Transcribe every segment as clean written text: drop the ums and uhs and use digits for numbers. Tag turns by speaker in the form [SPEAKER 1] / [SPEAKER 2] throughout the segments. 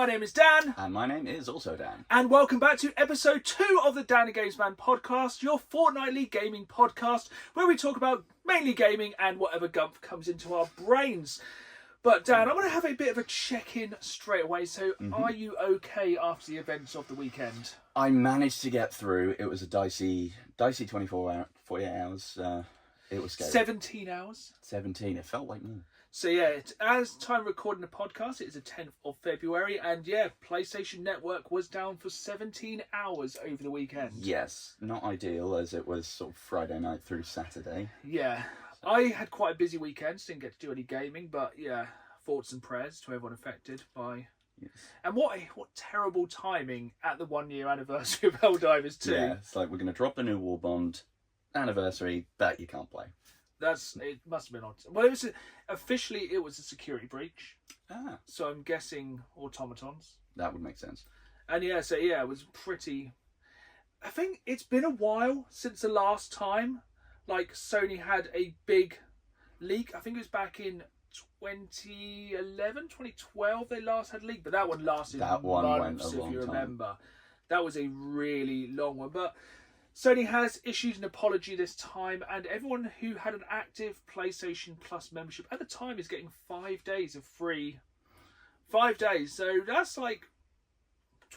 [SPEAKER 1] name is Dan.
[SPEAKER 2] And my name is also Dan.
[SPEAKER 1] And welcome back to episode 2 of the Danny Games Man podcast, your fortnightly gaming podcast, where we talk about mainly gaming and whatever gump comes into our brains. But Dan, I want to have a bit of a check-in straight away. So, Are you okay after the events of the weekend?
[SPEAKER 2] I managed to get through. It was a dicey 48 hours. It was scary.
[SPEAKER 1] 17 hours?
[SPEAKER 2] 17. It felt like more.
[SPEAKER 1] So yeah, as time recording the podcast, it is the 10th of February, and yeah, PlayStation Network was down for 17 hours over the weekend.
[SPEAKER 2] Yes, not ideal as it was sort of Friday night through Saturday.
[SPEAKER 1] Yeah, I had quite a busy weekend, so didn't get to do any gaming, but yeah, thoughts and prayers to everyone affected by...
[SPEAKER 2] Yes.
[SPEAKER 1] And what terrible timing at the 1 year anniversary of Helldivers 2.
[SPEAKER 2] Yeah, it's like we're going to drop the new War Bond anniversary, but you can't play.
[SPEAKER 1] It must have been odd. Well, it was officially a security breach. So I'm guessing automatons.
[SPEAKER 2] That would make sense.
[SPEAKER 1] And yeah, so yeah, it was pretty. I think it's been a while since the last time, like Sony had a big leak. I think it was back in 2011, 2012. They last had a leak, but that one lasted months, if you remember. That was a really long one, but. Sony has issued an apology this time, and everyone who had an active PlayStation Plus membership at the time is getting 5 days of free. 5 days, so that's like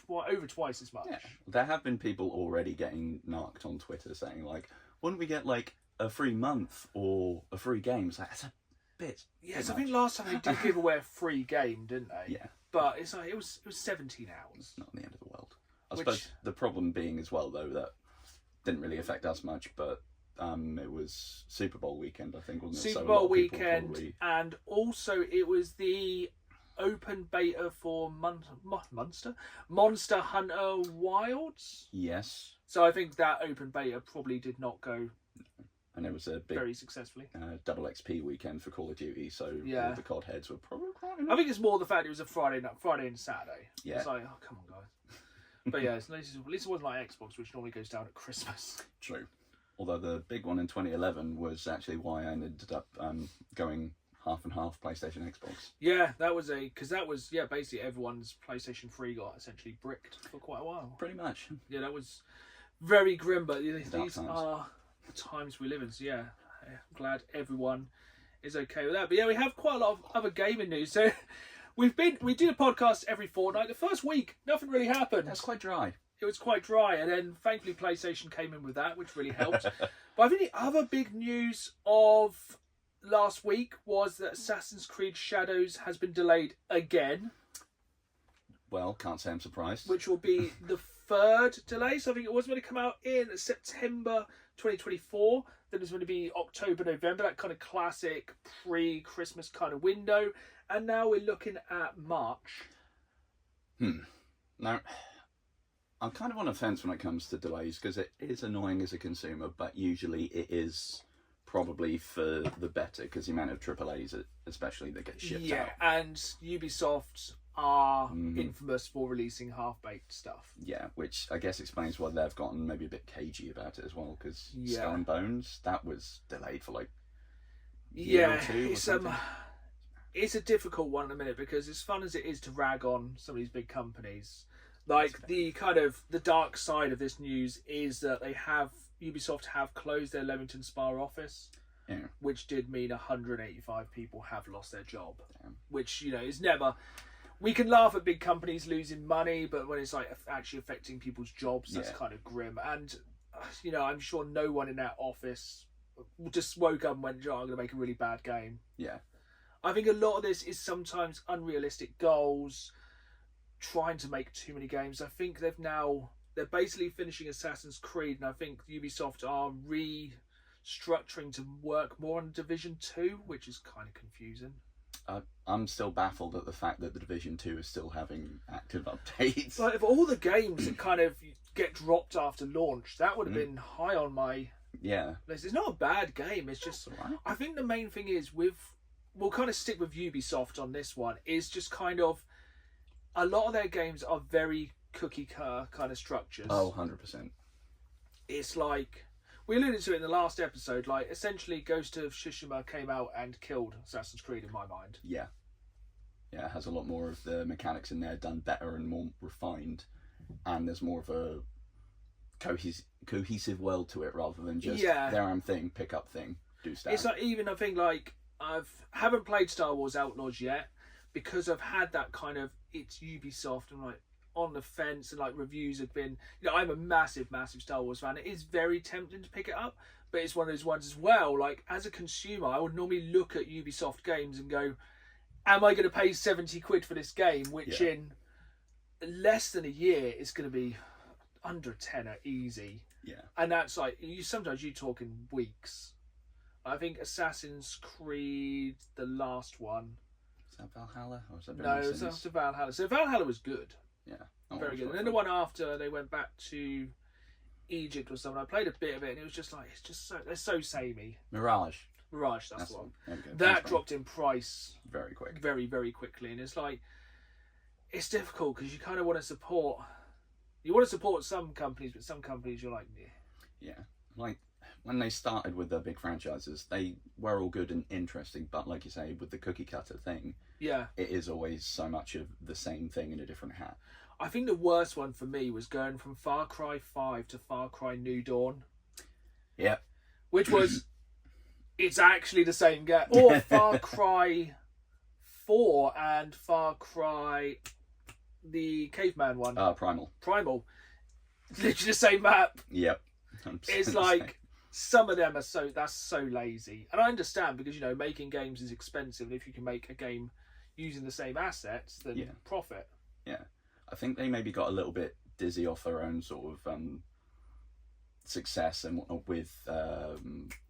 [SPEAKER 1] over twice as much.
[SPEAKER 2] Yeah. There have been people already getting narked on Twitter saying, like, wouldn't we get like a free month or a free game? It's like, that's a bit.
[SPEAKER 1] Yes, I think last time they did give away a free game, didn't they?
[SPEAKER 2] Yeah.
[SPEAKER 1] But it's like it was 17 hours.
[SPEAKER 2] It's not the end of the world. I suppose the problem being as well, though, that didn't really affect us much, but it was Super Bowl weekend, I think, wasn't it?
[SPEAKER 1] Super Bowl weekend, and also it was the open beta for Monster Hunter Wilds.
[SPEAKER 2] Yes.
[SPEAKER 1] So I think that open beta probably did not go.
[SPEAKER 2] And it was a big,
[SPEAKER 1] very successfully,
[SPEAKER 2] double XP weekend for Call of Duty, so all the COD heads were probably quite enough.
[SPEAKER 1] I think it's more the fact it was a Friday and Saturday.
[SPEAKER 2] Yeah.
[SPEAKER 1] It's like, oh, come on, guys. But yeah, at least it wasn't like Xbox, which normally goes down at Christmas.
[SPEAKER 2] True. Although the big one in 2011 was actually why I ended up going half and half PlayStation Xbox.
[SPEAKER 1] Yeah, that was basically everyone's PlayStation 3 got essentially bricked for quite a while.
[SPEAKER 2] Pretty much.
[SPEAKER 1] Yeah, that was very grim, but these
[SPEAKER 2] times.
[SPEAKER 1] are the times we live in. So yeah, I'm glad everyone is okay with that. But yeah, we have quite a lot of other gaming news. So. We do the podcast every fortnight. The first week, nothing really happened.
[SPEAKER 2] That's quite dry.
[SPEAKER 1] It was quite dry, and then thankfully PlayStation came in with that, which really helped. But I think the other big news of last week was that Assassin's Creed Shadows has been delayed again.
[SPEAKER 2] Well, can't say I'm surprised.
[SPEAKER 1] Which will be the third delay. So I think it was going to come out in September 2024. Then it's going to be October, November, that kind of classic pre-Christmas kind of window. And now we're looking at March.
[SPEAKER 2] Now, I'm kind of on a fence when it comes to delays because it is annoying as a consumer, but usually it is probably for the better because the amount of AAAs, especially, that get shipped out.
[SPEAKER 1] Yeah, and Ubisoft are infamous for releasing half-baked stuff.
[SPEAKER 2] Yeah, which I guess explains why they've gotten maybe a bit cagey about it as well, because Skull and Bones, that was delayed for like a year or two or something.
[SPEAKER 1] It's a difficult one at the minute because as fun as it is to rag on some of these big companies, like the dark side of this news is that Ubisoft have closed their Leamington Spa office, which did mean 185 people have lost their job. Damn. Which, is never. We can laugh at big companies losing money, but when it's like actually affecting people's jobs, that's kind of grim. And I'm sure no one in that office just woke up and went, "Oh, I'm going to make a really bad game."
[SPEAKER 2] Yeah.
[SPEAKER 1] I think a lot of this is sometimes unrealistic goals, trying to make too many games. I think they're basically finishing Assassin's Creed, and I think Ubisoft are restructuring to work more on Division 2, which is kind of confusing.
[SPEAKER 2] I'm still baffled at the fact that the Division 2 is still having active updates.
[SPEAKER 1] Like, of all the games that kind of get dropped after launch, that would have been high on my list. It's not a bad game, it's just... Right. I think the main thing is we'll kind of stick with Ubisoft on this one, is just kind of a lot of their games are very cookie cutter kind of structures.
[SPEAKER 2] Oh, 100%.
[SPEAKER 1] It's like, we alluded to it in the last episode, like essentially Ghost of Tsushima came out and killed Assassin's Creed in my mind.
[SPEAKER 2] Yeah. Yeah, it has a lot more of the mechanics in there done better and more refined, and there's more of a cohesive world to it rather than just their own thing, pick up thing, do stuff.
[SPEAKER 1] It's like, even I think like haven't played Star Wars Outlaws yet because I've had that kind of, it's Ubisoft and like on the fence, and like reviews have been, I'm a massive Star Wars fan. It is very tempting to pick it up, but it's one of those ones as well, like as a consumer I would normally look at Ubisoft games and go, am I going to pay 70 quid for this game, which in less than a year is going to be under a tenner easy.
[SPEAKER 2] Yeah.
[SPEAKER 1] And that's like, sometimes you talk in weeks. I think Assassin's Creed, the last one.
[SPEAKER 2] Is that Valhalla? Or is that
[SPEAKER 1] No, it was after Valhalla. So Valhalla was good.
[SPEAKER 2] Yeah.
[SPEAKER 1] Very good. And then the one after, they went back to Egypt or something. I played a bit of it and it was just like, they're so samey.
[SPEAKER 2] Mirage,
[SPEAKER 1] that's the one.
[SPEAKER 2] There we go.
[SPEAKER 1] That dropped in price
[SPEAKER 2] very quick.
[SPEAKER 1] very, very quickly. And it's like, it's difficult because you kind of want to support, some companies, but some companies you're like,
[SPEAKER 2] yeah. Like, when they started with their big franchises, they were all good and interesting, but like you say, with the cookie cutter thing, it is always so much of the same thing in a different hat.
[SPEAKER 1] I think the worst one for me was going from Far Cry 5 to Far Cry New Dawn.
[SPEAKER 2] Yep.
[SPEAKER 1] Which was, it's actually the same game. Or Far Cry 4 and Far Cry, the caveman one.
[SPEAKER 2] Primal.
[SPEAKER 1] Literally the same map.
[SPEAKER 2] Yep.
[SPEAKER 1] It's like, some of them are that's so lazy. And I understand because, making games is expensive. And if you can make a game using the same assets, then profit.
[SPEAKER 2] Yeah. I think they maybe got a little bit dizzy off their own sort of success and whatnot with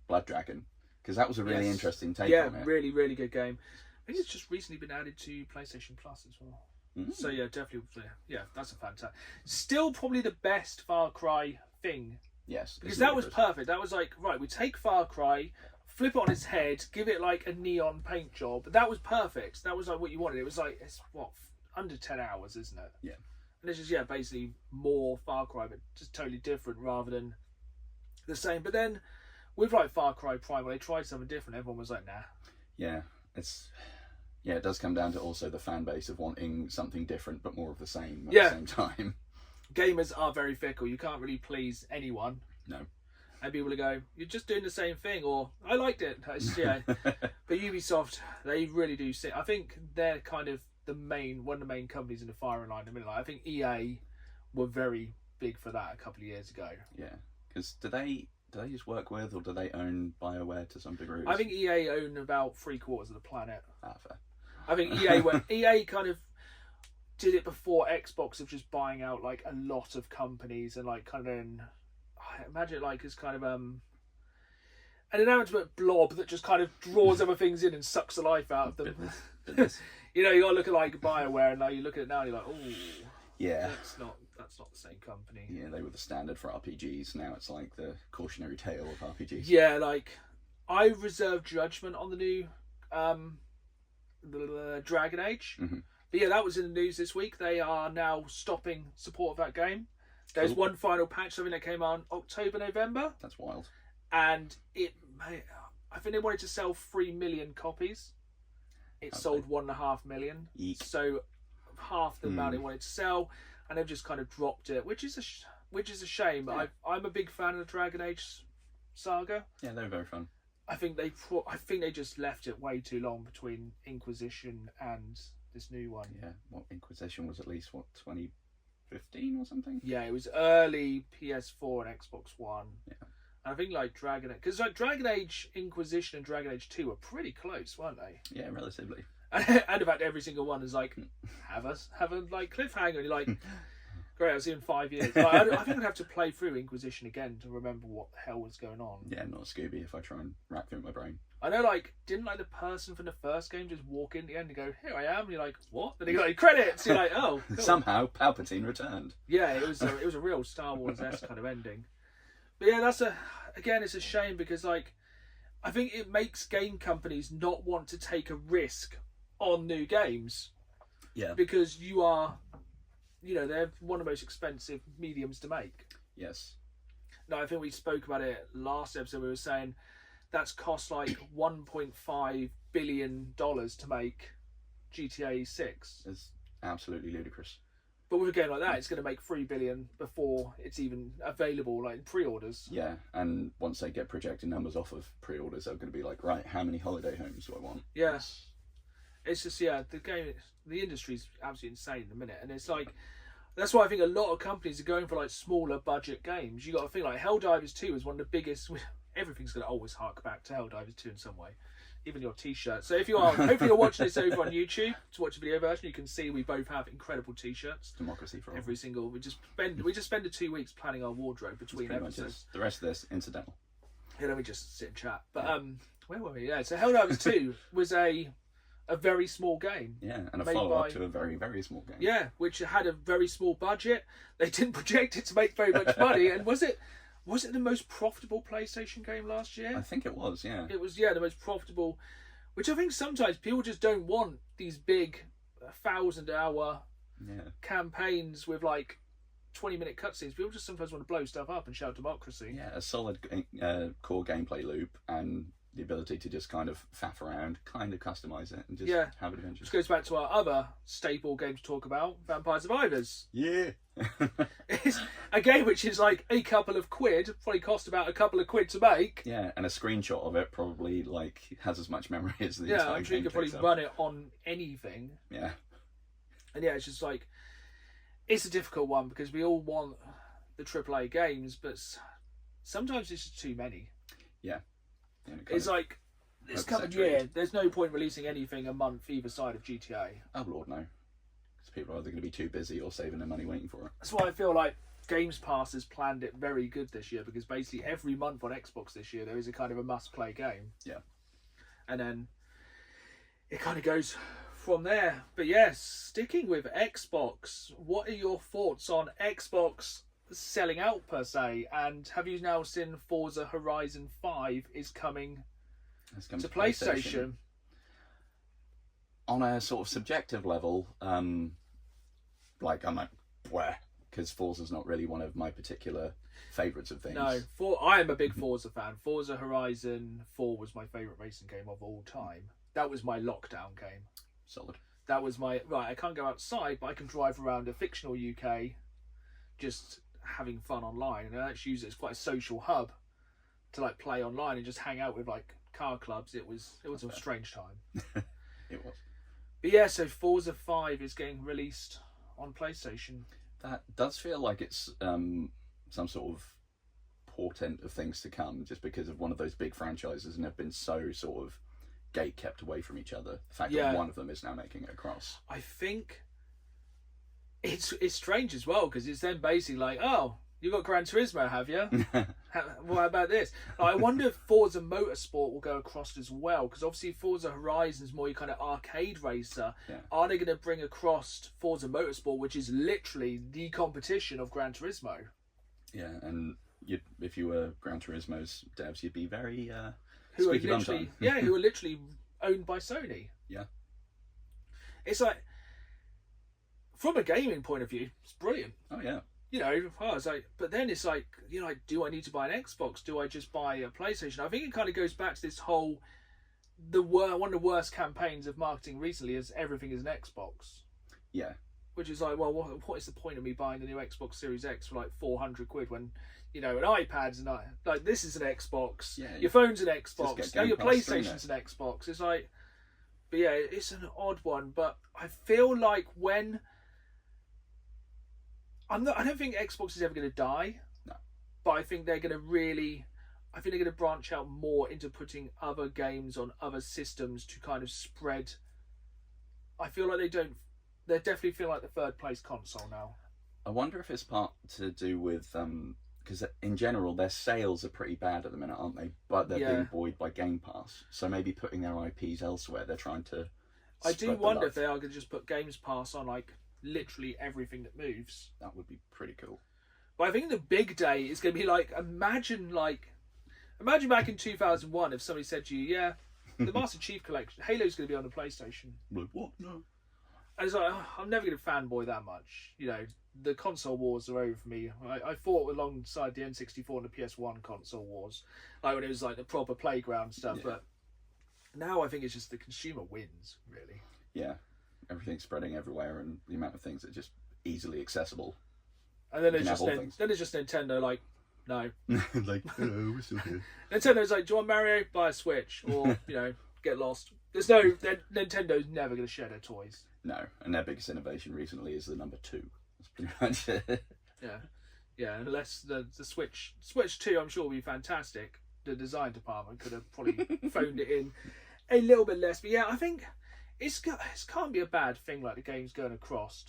[SPEAKER 2] Blood Dragon. Because that was a really interesting take on it.
[SPEAKER 1] Yeah, really, really good game. I think it's just recently been added to PlayStation Plus as well. Mm-hmm. So yeah, definitely. Yeah, that's a fantastic. Still probably the best Far Cry thing.
[SPEAKER 2] Yes.
[SPEAKER 1] Because that was perfect. That was like, right, we take Far Cry, flip it on its head, give it like a neon paint job. That was perfect. That was like what you wanted. It was like, it's what, under 10 hours, isn't it?
[SPEAKER 2] Yeah.
[SPEAKER 1] And it's just, basically more Far Cry, but just totally different rather than the same. But then with like Far Cry Primal, they tried something different. Everyone was like, nah.
[SPEAKER 2] Yeah, it does come down to also the fan base of wanting something different but more of the same at the same time.
[SPEAKER 1] Gamers are very fickle. You can't really please anyone.
[SPEAKER 2] No.
[SPEAKER 1] And people will go, you're just doing the same thing, or I liked it. But Ubisoft, they really do I think they're kind of one of the main companies in the firing line. I think EA were very big for that a couple of years ago.
[SPEAKER 2] Yeah, because do they just work with, or do they own BioWare to some degree?
[SPEAKER 1] I think EA own about 3/4 of the planet.
[SPEAKER 2] Fair.
[SPEAKER 1] I think EA kind of did it before Xbox of just buying out like a lot of companies and like kind of, I imagine it like as kind of an inanimate blob that just kind of draws other things in and sucks the life out of them. You gotta look at like BioWare, and now you look at it now and you're like, oh yeah, that's not the same company.
[SPEAKER 2] Yeah, they were the standard for RPGs. Now it's like the cautionary tale of RPGs.
[SPEAKER 1] Yeah, like I reserve judgment on the new the Dragon Age.
[SPEAKER 2] Mm-hmm.
[SPEAKER 1] But yeah, that was in the news this week. They are now stopping support of that game. There's one final patch, something that came out October, November.
[SPEAKER 2] That's wild.
[SPEAKER 1] And I think they wanted to sell 3 million copies. It sold 1.5 million.
[SPEAKER 2] Eek.
[SPEAKER 1] So half the amount they wanted to sell, and they've just kind of dropped it, which is a shame.
[SPEAKER 2] Yeah.
[SPEAKER 1] I'm a big fan of the Dragon Age saga.
[SPEAKER 2] Yeah, they're very fun.
[SPEAKER 1] I think they just left it way too long between Inquisition and this new one.
[SPEAKER 2] Yeah, Inquisition was at least 2015 or something.
[SPEAKER 1] Yeah, it was early PS4 and Xbox One.
[SPEAKER 2] Yeah,
[SPEAKER 1] and I think like Dragon Age Inquisition and Dragon Age 2 were pretty close, weren't they?
[SPEAKER 2] Yeah, relatively.
[SPEAKER 1] And in fact, every single one is like have a like cliffhanger. And you're like, great, I'll see you in 5 years. Like, I think I'd have to play through Inquisition again to remember what the hell was going on.
[SPEAKER 2] Yeah, not Scooby if I try and rack through my brain.
[SPEAKER 1] I know, like, didn't like the person from the first game just walk in the end and go, here I am? And you're like, what? Then you got like credits. You're like, oh, cool.
[SPEAKER 2] Somehow Palpatine returned.
[SPEAKER 1] Yeah, it was a real Star Wars-esque kind of ending. But yeah, it's a shame because like I think it makes game companies not want to take a risk on new games.
[SPEAKER 2] Yeah.
[SPEAKER 1] Because they're one of the most expensive mediums to make.
[SPEAKER 2] Yes.
[SPEAKER 1] No, I think we spoke about it last episode. We were saying that's cost like $1.5 billion to make GTA 6.
[SPEAKER 2] It's absolutely ludicrous.
[SPEAKER 1] But with a game like that, it's going to make 3 billion before it's even available, like in pre-orders.
[SPEAKER 2] Yeah, and once they get projected numbers off of pre-orders, they're going to be like, right, how many holiday homes do I want?
[SPEAKER 1] Yeah. It's just, the industry's absolutely insane in a minute. And it's like, that's why I think a lot of companies are going for like smaller budget games. You got to think like Helldivers 2 is one of the biggest, everything's going to always hark back to Helldivers 2 in some way. Even your t-shirt. So if you are, hopefully you're watching this over on YouTube to watch the video version, you can see we both have incredible t-shirts.
[SPEAKER 2] Democracy for all.
[SPEAKER 1] Every single, we just spend the 2 weeks planning our wardrobe between episodes.
[SPEAKER 2] The rest of this incidental.
[SPEAKER 1] Yeah, let me just sit and chat. But where were we? Yeah, so Helldivers 2 was a very small game.
[SPEAKER 2] Yeah, and a follow-up to a very, very small game.
[SPEAKER 1] Yeah, which had a very small budget. They didn't project it to make very much money. And was it the most profitable PlayStation game last year?
[SPEAKER 2] I think it was, yeah.
[SPEAKER 1] It was, the most profitable, which I think sometimes people just don't want these big 1,000-hour campaigns with like 20-minute cutscenes. People just sometimes want to blow stuff up and shout democracy.
[SPEAKER 2] Yeah, a solid core gameplay loop and the ability to just kind of faff around, kind of customise it and just have adventures.
[SPEAKER 1] Which goes back to our other staple game to talk about, Vampire Survivors.
[SPEAKER 2] Yeah.
[SPEAKER 1] It's a game which is like a couple of quid, probably cost about a couple of quid to make.
[SPEAKER 2] Yeah, and a screenshot of it probably like has as much memory as the entire game.
[SPEAKER 1] I'm sure you could probably run it on anything.
[SPEAKER 2] Yeah.
[SPEAKER 1] And it's just like, it's a difficult one because we all want the AAA games, but sometimes it's just too many.
[SPEAKER 2] Yeah.
[SPEAKER 1] It's like, this coming year, there's no point releasing anything a month either side of GTA.
[SPEAKER 2] Oh, Lord, no. Because people are either going to be too busy or saving their money waiting for it.
[SPEAKER 1] That's why I feel like Games Pass has planned it very good this year, because basically every month on Xbox this year, there is a kind of a must-play game.
[SPEAKER 2] Yeah.
[SPEAKER 1] And then it kind of goes from there. But yes, sticking with Xbox, what are your thoughts on Xbox selling out per se, and have you now seen Forza Horizon 5 is coming to PlayStation?
[SPEAKER 2] On a sort of subjective level, like I'm like, where? Because Forza's not really one of my particular favourites of things.
[SPEAKER 1] No, I am a big Forza fan. Forza Horizon 4 was my favourite racing game of all time. That was my lockdown game.
[SPEAKER 2] Solid.
[SPEAKER 1] That was my, I can't go outside, but I can drive around a fictional UK just having fun online, and I actually use it as quite a social hub to like play online and just hang out with like car clubs. It was a strange time.
[SPEAKER 2] It was.
[SPEAKER 1] But yeah, so Forza 5 is getting released on PlayStation.
[SPEAKER 2] That does feel like it's some sort of portent of things to come, just because of one of those big franchises and have been so sort of gate kept away from each other. The fact that one of them is now making it across.
[SPEAKER 1] I think it's strange as well, because it's then basically like, oh, you got Gran Turismo, have you? What about this? I wonder if Forza Motorsport will go across as well, because obviously Forza Horizon is more your kind of arcade racer.
[SPEAKER 2] Yeah.
[SPEAKER 1] Are they going to bring across Forza Motorsport, which is literally the competition of Gran Turismo?
[SPEAKER 2] Yeah, and if you were Gran Turismo's devs, you'd be very
[SPEAKER 1] who are literally owned by Sony.
[SPEAKER 2] Yeah.
[SPEAKER 1] It's like, from a gaming point of view, it's brilliant.
[SPEAKER 2] Oh yeah.
[SPEAKER 1] It's like, but then it's like, do I need to buy an Xbox? Do I just buy a PlayStation? I think it kind of goes back to this whole, one of the worst campaigns of marketing recently is everything is an Xbox.
[SPEAKER 2] Yeah.
[SPEAKER 1] Which is like, well, what is the point of me buying the new Xbox Series X for like 400 quid when, an iPad's not, like, this is an Xbox. Yeah. Your phone's an Xbox. Now your PlayStation's an Xbox. It's like, but yeah, it's an odd one. But I feel like when, I don't think Xbox is ever going to die.
[SPEAKER 2] No.
[SPEAKER 1] But I think they're going to branch out more into putting other games on other systems to kind of spread. I feel like they definitely feel like the third place console now.
[SPEAKER 2] I wonder if it's part to do with, because in general their sales are pretty bad at the minute, aren't they? But they're being buoyed by Game Pass. So maybe putting their IPs elsewhere, they're trying to
[SPEAKER 1] I do wonder if they are going to just put Games Pass on like literally everything that moves.
[SPEAKER 2] That would be pretty cool.
[SPEAKER 1] But I think the big day is going to be like, imagine back in 2001 if somebody said to you, yeah, the Master Chief Collection, Halo's going to be on the PlayStation.
[SPEAKER 2] Like, what? No.
[SPEAKER 1] And it's like, I'm never going to fanboy that much. The console wars are over for me. I fought alongside the N64 and the PS1 console wars, like when it was like the proper playground stuff. Yeah. But now I think it's just the consumer wins, really.
[SPEAKER 2] Yeah. everything's spreading everywhere, and the amount of things that are just easily accessible.
[SPEAKER 1] And then it's just Nintendo, like, no.
[SPEAKER 2] Like, hello, we're still here.
[SPEAKER 1] Nintendo's like, do you want Mario? Buy a Switch, or get lost. Nintendo's never going to share their toys.
[SPEAKER 2] No, and their biggest innovation recently is the number 2. That's pretty much it.
[SPEAKER 1] Yeah. Unless the Switch 2, I'm sure will be fantastic. The design department could have probably phoned it in a little bit less, but yeah, I think it can't be a bad thing. Like the game's going across.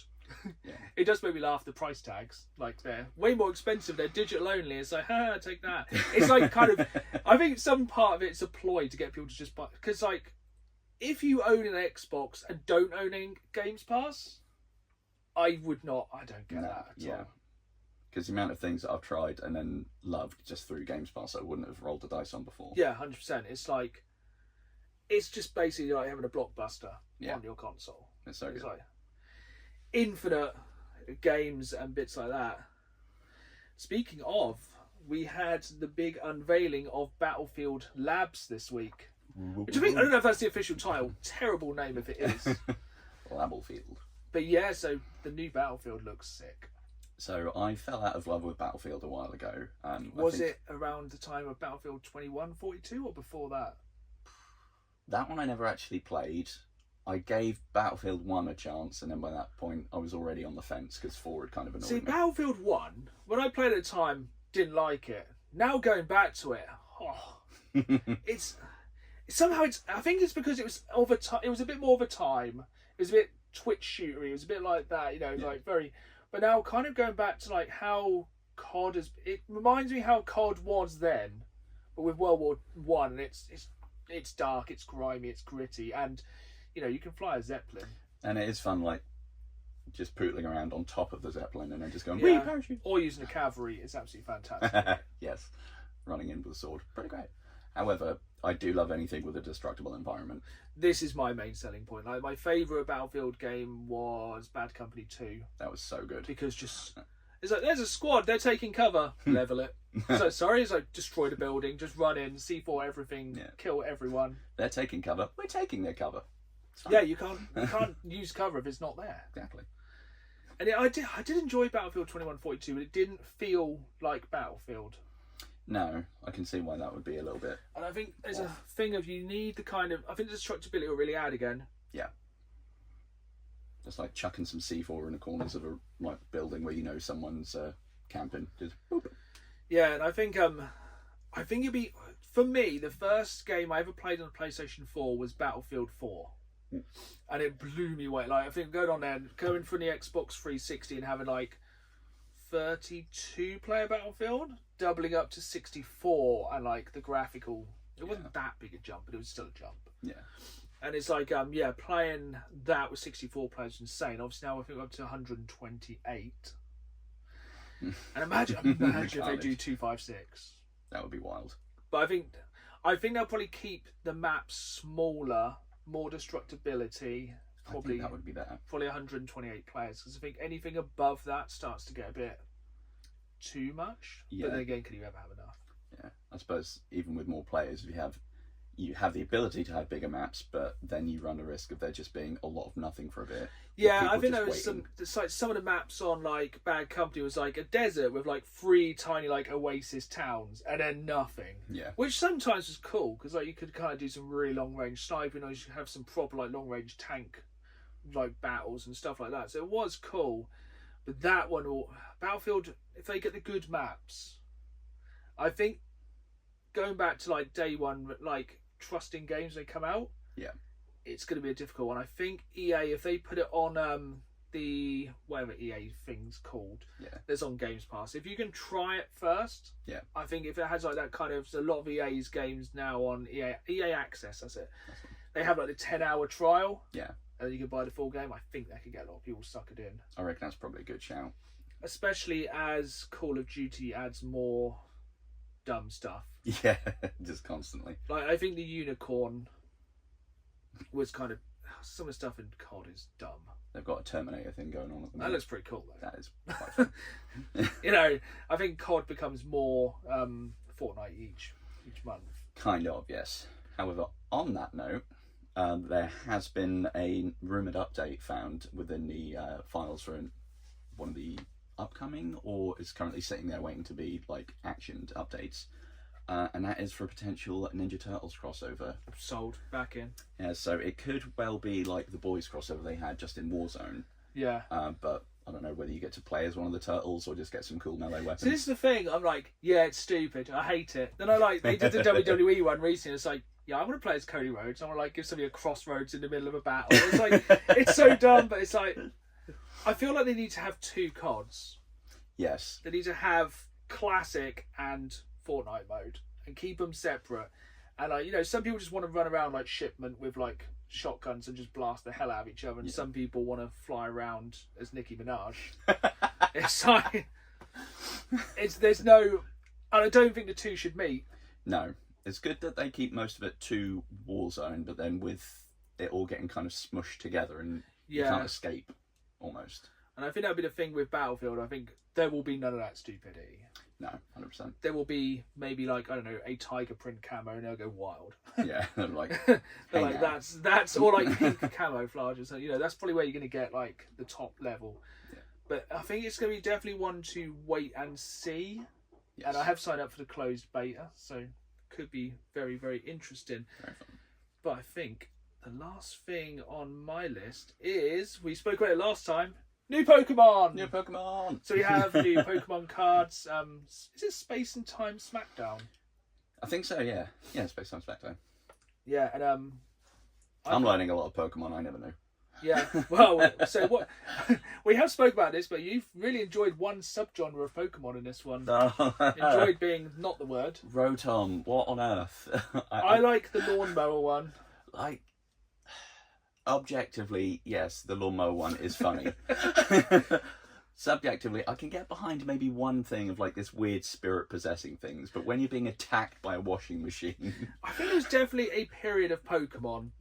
[SPEAKER 2] Yeah.
[SPEAKER 1] It does make me laugh. The price tags, like they're way more expensive. They're digital only. It's like, take that. It's like kind of. I think some part of it's a ploy to get people to just buy, because like, if you own an Xbox and don't own a Games Pass, I don't get that at all.
[SPEAKER 2] Because the amount of things that I've tried and then loved just through Games Pass I wouldn't have rolled the dice on before.
[SPEAKER 1] Yeah, 100%. It's like, it's just basically like having a blockbuster on your console.
[SPEAKER 2] It's so good.
[SPEAKER 1] Like infinite games and bits like that. Speaking of, we had the big unveiling of Battlefield Labs this week. Which I don't know if that's the official title. Terrible name if it is.
[SPEAKER 2] Battlefield.
[SPEAKER 1] But yeah, so the new Battlefield looks sick.
[SPEAKER 2] So I fell out of love with Battlefield a while ago.
[SPEAKER 1] Was it around the time of Battlefield 2142 or before that?
[SPEAKER 2] That one I never actually played. I gave Battlefield 1 a chance, and then by that point I was already on the fence because 4 had kind of annoyed me.
[SPEAKER 1] Battlefield 1, when I played at the time, didn't like it. Now going back to it, I think it's because it was it was a bit more of a time. It was a bit Twitch shootery. It was a bit like that, like very. But now, kind of going back to like how COD is. It reminds me how COD was then, but with World War One. And it's dark, it's grimy, it's gritty, and you can fly a Zeppelin.
[SPEAKER 2] And it is fun, like just pootling around on top of the Zeppelin and then just going
[SPEAKER 1] wee
[SPEAKER 2] parachute.
[SPEAKER 1] Or using a cavalry is absolutely fantastic.
[SPEAKER 2] Yes, running in with a sword, pretty great. However, I do love anything with a destructible environment.
[SPEAKER 1] This is my main selling point. Like my favourite Battlefield game was Bad Company 2.
[SPEAKER 2] That was so good.
[SPEAKER 1] Because it's like, there's a squad, they're taking cover, level it. It's like destroy the building, just run in, C4 everything, kill everyone.
[SPEAKER 2] They're taking cover, we're taking their cover.
[SPEAKER 1] Yeah, you can't use cover if it's not there.
[SPEAKER 2] Exactly.
[SPEAKER 1] And I did enjoy Battlefield 2142, but it didn't feel like Battlefield.
[SPEAKER 2] No, I can see why that would be a little bit.
[SPEAKER 1] And I think there's a thing of you need the kind of. I think the destructibility will really add again.
[SPEAKER 2] Yeah. Just like chucking some C4 in the corners of a building where someone's camping. Just boop.
[SPEAKER 1] Yeah, and I think it'd be, for me, the first game I ever played on the PlayStation 4 was Battlefield 4. And it blew me away. Like I think going from the Xbox 360 and having like 32 player Battlefield, doubling up to 64, and like the graphical, it wasn't that big a jump, but it was still a jump. Yeah. And it's like playing that with 64 players is insane. Obviously now I think we're up to 128. And imagine if they do 256.
[SPEAKER 2] That would be wild.
[SPEAKER 1] But I think they'll probably keep the maps smaller, more destructibility. Probably
[SPEAKER 2] that would be better.
[SPEAKER 1] Probably 128 players, because I think anything above that starts to get a bit too much. Yeah. But then again, can you ever have enough?
[SPEAKER 2] Yeah, I suppose even with more players, you have the ability to have bigger maps, but then you run the risk of there just being a lot of nothing for a bit.
[SPEAKER 1] Yeah, I think there was some of the maps on like Bad Company was like a desert with like 3 tiny like oasis towns and then nothing.
[SPEAKER 2] Yeah.
[SPEAKER 1] Which sometimes was cool because like you could kind of do some really long range sniping, or you should have some proper like long range tank like battles and stuff like that. So it was cool. But that one, or Battlefield, if they get the good maps, I think going back to like day one, like trusting games when they come out, it's going to be a difficult one. I think EA, if they put it on the whatever EA thing's called, that's on Games Pass, if you can try it first, I think if it has like that kind of, a lot of EA's games now on EA Access, that's it. They have like the 10-hour trial. Yeah. And you can buy the full game. I think that could get a lot of people suckered in.
[SPEAKER 2] I reckon that's probably a good shout.
[SPEAKER 1] Especially as Call of Duty adds more dumb stuff.
[SPEAKER 2] Yeah, just constantly.
[SPEAKER 1] Like, I think the Unicorn was kind of, some of the stuff in COD is dumb.
[SPEAKER 2] They've got a Terminator thing going on at the moment.
[SPEAKER 1] That looks pretty cool though.
[SPEAKER 2] That is quite fun.
[SPEAKER 1] I think COD becomes more Fortnite each month.
[SPEAKER 2] Kind of, yes. However, on that note, There has been a rumoured update found within the files for one of the upcoming, or is currently sitting there waiting to be like actioned updates. And that is for a potential Ninja Turtles crossover.
[SPEAKER 1] Sold. Back in.
[SPEAKER 2] Yeah, so it could well be like the boys crossover they had just in Warzone.
[SPEAKER 1] Yeah.
[SPEAKER 2] But I don't know whether you get to play as one of the turtles or just get some cool melee weapons.
[SPEAKER 1] So this is the thing. I'm like, yeah, it's stupid. I hate it. Then they did the WWE one recently. It's like, yeah, I want to play as Cody Rhodes. I want to like give somebody a crossroads in the middle of a battle. It's like, it's so dumb, but it's like, I feel like they need to have two CODs.
[SPEAKER 2] Yes.
[SPEAKER 1] They need to have classic and Fortnite mode and keep them separate. And like, you know, some people just want to run around like Shipment with like shotguns and just blast the hell out of each other, and some people want to fly around as Nicki Minaj. It's like there's no, and I don't think the two should meet.
[SPEAKER 2] No, it's good that they keep most of it to Warzone, but then with it all getting kind of smushed together and you can't escape almost.
[SPEAKER 1] And I think that'll be the thing with Battlefield. I think there will be none of that stupidity.
[SPEAKER 2] No, 100%.
[SPEAKER 1] There will be maybe like, I don't know, a tiger print camo, and they'll go wild.
[SPEAKER 2] Yeah, like,
[SPEAKER 1] hey like that's or like pink camouflage or something. You know, that's probably where you're going to get like the top level. Yeah. But I think it's going to be definitely one to wait and see. Yes. And I have signed up for the closed beta, so could be very, very interesting.
[SPEAKER 2] Very fun.
[SPEAKER 1] But I think the last thing on my list is, we spoke about it last time, new Pokemon!
[SPEAKER 2] New Pokemon!
[SPEAKER 1] So we have new Pokemon cards. Is it Space and Time Smackdown?
[SPEAKER 2] I think so, yeah. Yeah, Space Time Smackdown.
[SPEAKER 1] Yeah, and
[SPEAKER 2] I'm learning a lot of Pokemon I never knew.
[SPEAKER 1] Yeah, well, so what we have spoke about this, but you've really enjoyed one subgenre of Pokemon in this one. Enjoyed being not the word.
[SPEAKER 2] Rotom, what on earth?
[SPEAKER 1] I like the lawnmower one.
[SPEAKER 2] Like, objectively, yes, the lawnmower one is funny. Subjectively, I can get behind maybe one thing of like this weird spirit possessing things, but when you're being attacked by a washing machine...
[SPEAKER 1] I think there's definitely a period of Pokemon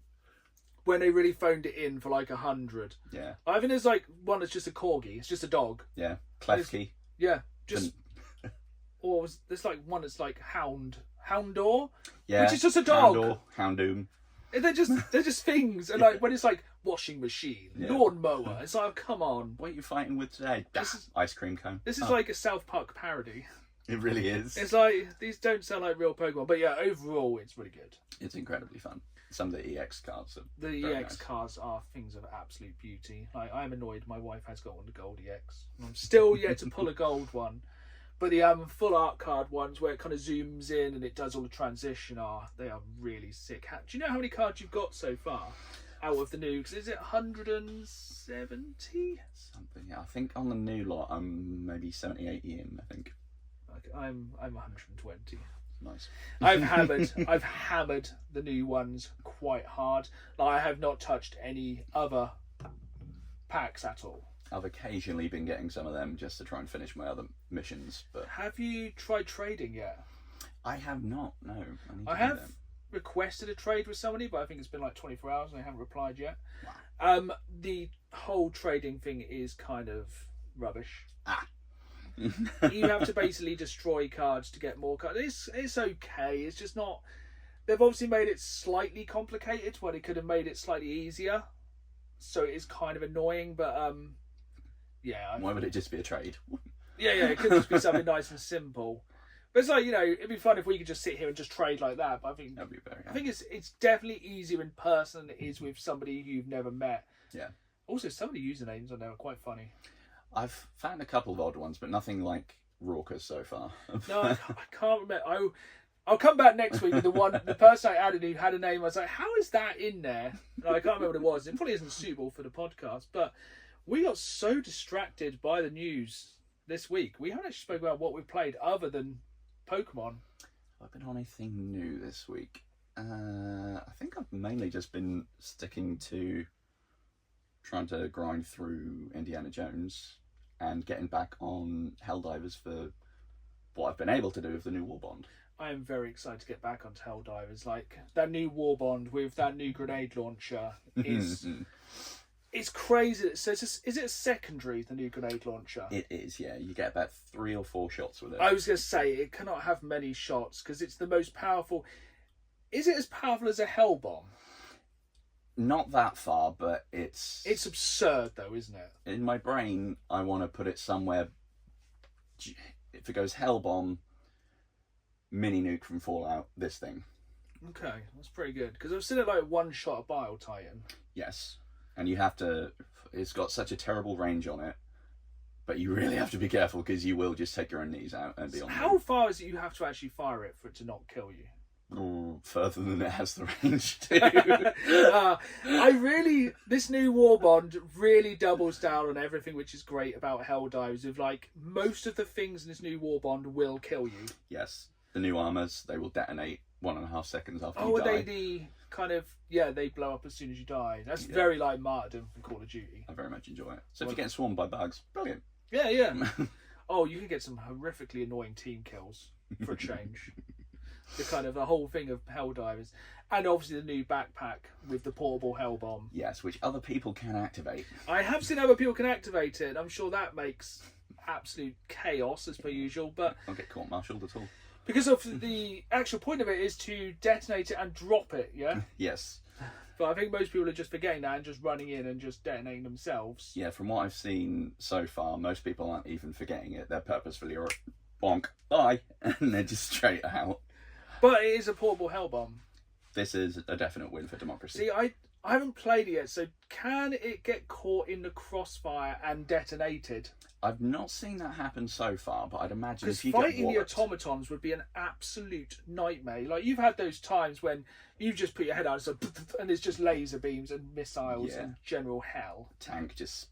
[SPEAKER 1] when they really phoned it in for like 100.
[SPEAKER 2] Yeah.
[SPEAKER 1] I think there's like one that's just a corgi. It's just a dog.
[SPEAKER 2] Yeah. Klefki.
[SPEAKER 1] Yeah. Just... Or there's like one that's like Houndor.
[SPEAKER 2] Yeah.
[SPEAKER 1] Which is just a dog.
[SPEAKER 2] Houndoom.
[SPEAKER 1] They're just things. And like when it's like washing machine, lawnmower, it's like, oh, come on.
[SPEAKER 2] What are you fighting with today? Ice cream cone.
[SPEAKER 1] This is like a South Park parody.
[SPEAKER 2] It really is.
[SPEAKER 1] It's like, these don't sound like real Pokemon. But yeah, overall, it's really good.
[SPEAKER 2] It's incredibly fun. Some of the EX cards are
[SPEAKER 1] The
[SPEAKER 2] very
[SPEAKER 1] EX
[SPEAKER 2] nice.
[SPEAKER 1] cards are things of absolute beauty. Like, I'm annoyed my wife has got one of the gold EX. I'm still yet to pull a gold one. But the full art card ones where it kind of zooms in and it does all the transition they are really sick. Do you know how many cards you've got so far out of the new? Because is it 170?
[SPEAKER 2] Something. Yeah, I think on the new lot I'm maybe 70, 80 in. I think.
[SPEAKER 1] I'm 120.
[SPEAKER 2] Nice.
[SPEAKER 1] I've hammered the new ones quite hard. Like, I have not touched any other packs at all.
[SPEAKER 2] I've occasionally been getting some of them just to try and finish my other missions, but
[SPEAKER 1] have you tried trading yet?
[SPEAKER 2] I have not. No,
[SPEAKER 1] I have requested a trade with somebody, but I think it's been like 24 hours and they haven't replied yet.
[SPEAKER 2] Wow.
[SPEAKER 1] The whole trading thing is kind of rubbish. You have to basically destroy cards to get more cards. It's okay. It's just not. They've obviously made it slightly complicated where they could have made it slightly easier. So it is kind of annoying, but yeah.
[SPEAKER 2] Why would it just be a trade?
[SPEAKER 1] Yeah, it could just be something nice and simple. But it's like, you know, it'd be fun if we could just sit here and just trade like that. But I think
[SPEAKER 2] that'd be very.
[SPEAKER 1] I think it's definitely easier in person than it is with somebody you've never met.
[SPEAKER 2] Yeah.
[SPEAKER 1] Also, some of the usernames on there are quite funny.
[SPEAKER 2] I've found a couple of odd ones, but nothing like raucous so far.
[SPEAKER 1] No, I can't remember. I'll come back next week with the person I added who had a name. I was like, how is that in there? And I can't remember what it was. It probably isn't suitable for the podcast, but we got so distracted by the news this week. We haven't actually spoken about what we've played other than Pokemon.
[SPEAKER 2] Have I been on anything new this week? I think I've mainly just been sticking to trying to grind through Indiana Jones and getting back on Helldivers for what I've been able to do with the new War Bond.
[SPEAKER 1] I am very excited to get back onto Helldivers. Like, that new War Bond with that new grenade launcher is... It's crazy. So is it a secondary, the new grenade launcher?
[SPEAKER 2] It is, yeah. You get about 3 or 4 shots with it.
[SPEAKER 1] I was going to say, it cannot have many shots because it's the most powerful... Is it as powerful as a Hell Bomb?
[SPEAKER 2] Not that far, but it's
[SPEAKER 1] absurd though, isn't it?
[SPEAKER 2] in my brain. I want to put it somewhere. If it goes Hellbomb, mini nuke from Fallout, this thing.
[SPEAKER 1] Okay, that's pretty good because I've seen it like one shot a Bile Titan.
[SPEAKER 2] Yes, and you have to. It's got such a terrible range on it, but you really have to be careful because you will just take your own knees out and be on.
[SPEAKER 1] How far is it you have to actually fire it for it to not kill you?
[SPEAKER 2] Oh, further than it has the range to.
[SPEAKER 1] This new War Bond really doubles down on everything which is great about Helldivers. Of like most of the things in this new War Bond will kill you.
[SPEAKER 2] Yes, the new armors, they will detonate 1.5 seconds after you
[SPEAKER 1] Oh,
[SPEAKER 2] die.
[SPEAKER 1] are they the kind of they blow up as soon as you die? That's very like martyrdom from Call of Duty.
[SPEAKER 2] I very much enjoy it. So if you're getting swarmed by bugs, brilliant.
[SPEAKER 1] Yeah. Oh, you can get some horrifically annoying team kills for a change. The whole thing of Helldivers, and obviously the new backpack with the portable Hell Bomb.
[SPEAKER 2] Yes, which other people can activate.
[SPEAKER 1] I have seen other people can activate it, and I'm sure that makes absolute chaos as per usual. But
[SPEAKER 2] I'll get court-martialed at all.
[SPEAKER 1] Because of the actual point of it is to detonate it and drop it, yeah?
[SPEAKER 2] Yes.
[SPEAKER 1] But I think most people are just forgetting that and just running in and just detonating themselves.
[SPEAKER 2] Yeah, from what I've seen so far, most people aren't even forgetting it. They're purposefully bonk, bye, and they're just straight out.
[SPEAKER 1] But it is a portable Hell Bomb.
[SPEAKER 2] This is a definite win for democracy.
[SPEAKER 1] See, I haven't played it yet, so can it get caught in the crossfire and detonated?
[SPEAKER 2] I've not seen that happen so far, but I'd imagine
[SPEAKER 1] because
[SPEAKER 2] if you
[SPEAKER 1] fighting
[SPEAKER 2] get
[SPEAKER 1] the
[SPEAKER 2] warped,
[SPEAKER 1] automatons would be an absolute nightmare. Like you've had those times when you've just put your head out and it's just laser beams and missiles and general hell.
[SPEAKER 2] tank just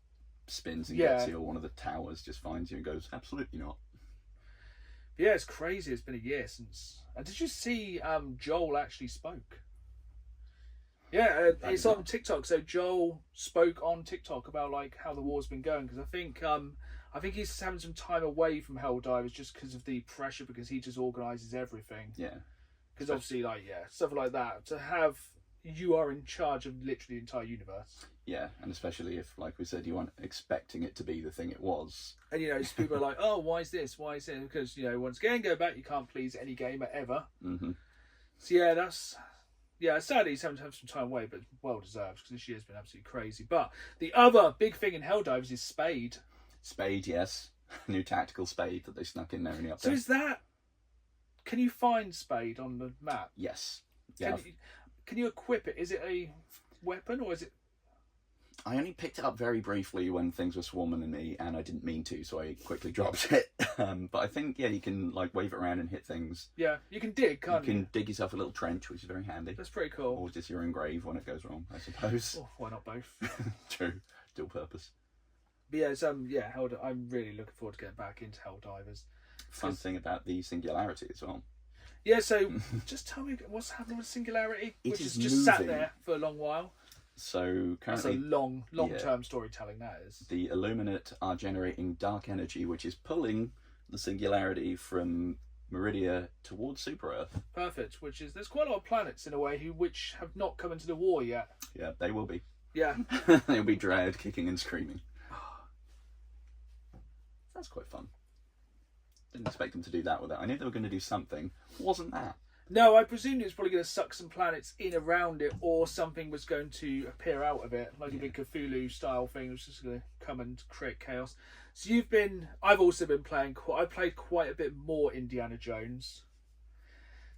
[SPEAKER 2] spins and gets you, or one of the towers just finds you and goes, absolutely not.
[SPEAKER 1] Yeah, it's crazy. It's been a year since. And did you see Joel actually spoke? Yeah, it's on TikTok. So Joel spoke on TikTok about like how the war's been going, because I think he's having some time away from Helldivers just because of the pressure, because he just organises everything.
[SPEAKER 2] Yeah.
[SPEAKER 1] Because obviously, stuff like that, to have you are in charge of literally the entire universe.
[SPEAKER 2] Yeah, and especially if, like we said, you weren't expecting it to be the thing it was.
[SPEAKER 1] And people are like, oh, why is this? Why is it? Because once again, go back, you can't please any gamer ever.
[SPEAKER 2] Mm-hmm.
[SPEAKER 1] So sadly he's having to have some time away, but well deserved, because this year's been absolutely crazy. But the other big thing in Helldivers is Spade.
[SPEAKER 2] Spade, yes. New tactical Spade that they snuck in there in the update.
[SPEAKER 1] So is that... Can you find Spade on the map?
[SPEAKER 2] Yes. Yeah.
[SPEAKER 1] Can you equip it? Is it a weapon, or is it...
[SPEAKER 2] I only picked it up very briefly when things were swarming in me, and I didn't mean to, so I quickly dropped it. But I think, you can like wave it around and hit things.
[SPEAKER 1] Yeah, you can dig, can't you?
[SPEAKER 2] You can dig yourself a little trench, which is very handy.
[SPEAKER 1] That's pretty cool.
[SPEAKER 2] Or just your own grave when it goes wrong, I suppose.
[SPEAKER 1] Oh, why not both?
[SPEAKER 2] True. Dual purpose.
[SPEAKER 1] But I'm really looking forward to getting back into Helldivers.
[SPEAKER 2] Fun thing about the Singularity as well.
[SPEAKER 1] Yeah, so just tell me what's happening with Singularity, which is just sat there for a long while.
[SPEAKER 2] So currently,
[SPEAKER 1] that's a long-term storytelling, that is.
[SPEAKER 2] The Illuminate are generating dark energy, which is pulling the Singularity from Meridia towards Super Earth.
[SPEAKER 1] Perfect. There's quite a lot of planets in a way which have not come into the war yet.
[SPEAKER 2] Yeah, they will be.
[SPEAKER 1] Yeah,
[SPEAKER 2] they'll be dragged, kicking and screaming. That's quite fun. Didn't expect them to do that with it. I knew they were going to do something. Wasn't that?
[SPEAKER 1] No, I presumed it was probably going to suck some planets in around it, or something was going to appear out of it, like a big Cthulhu style thing. It was just going to come and create chaos. So I've also been playing. I played quite a bit more Indiana Jones.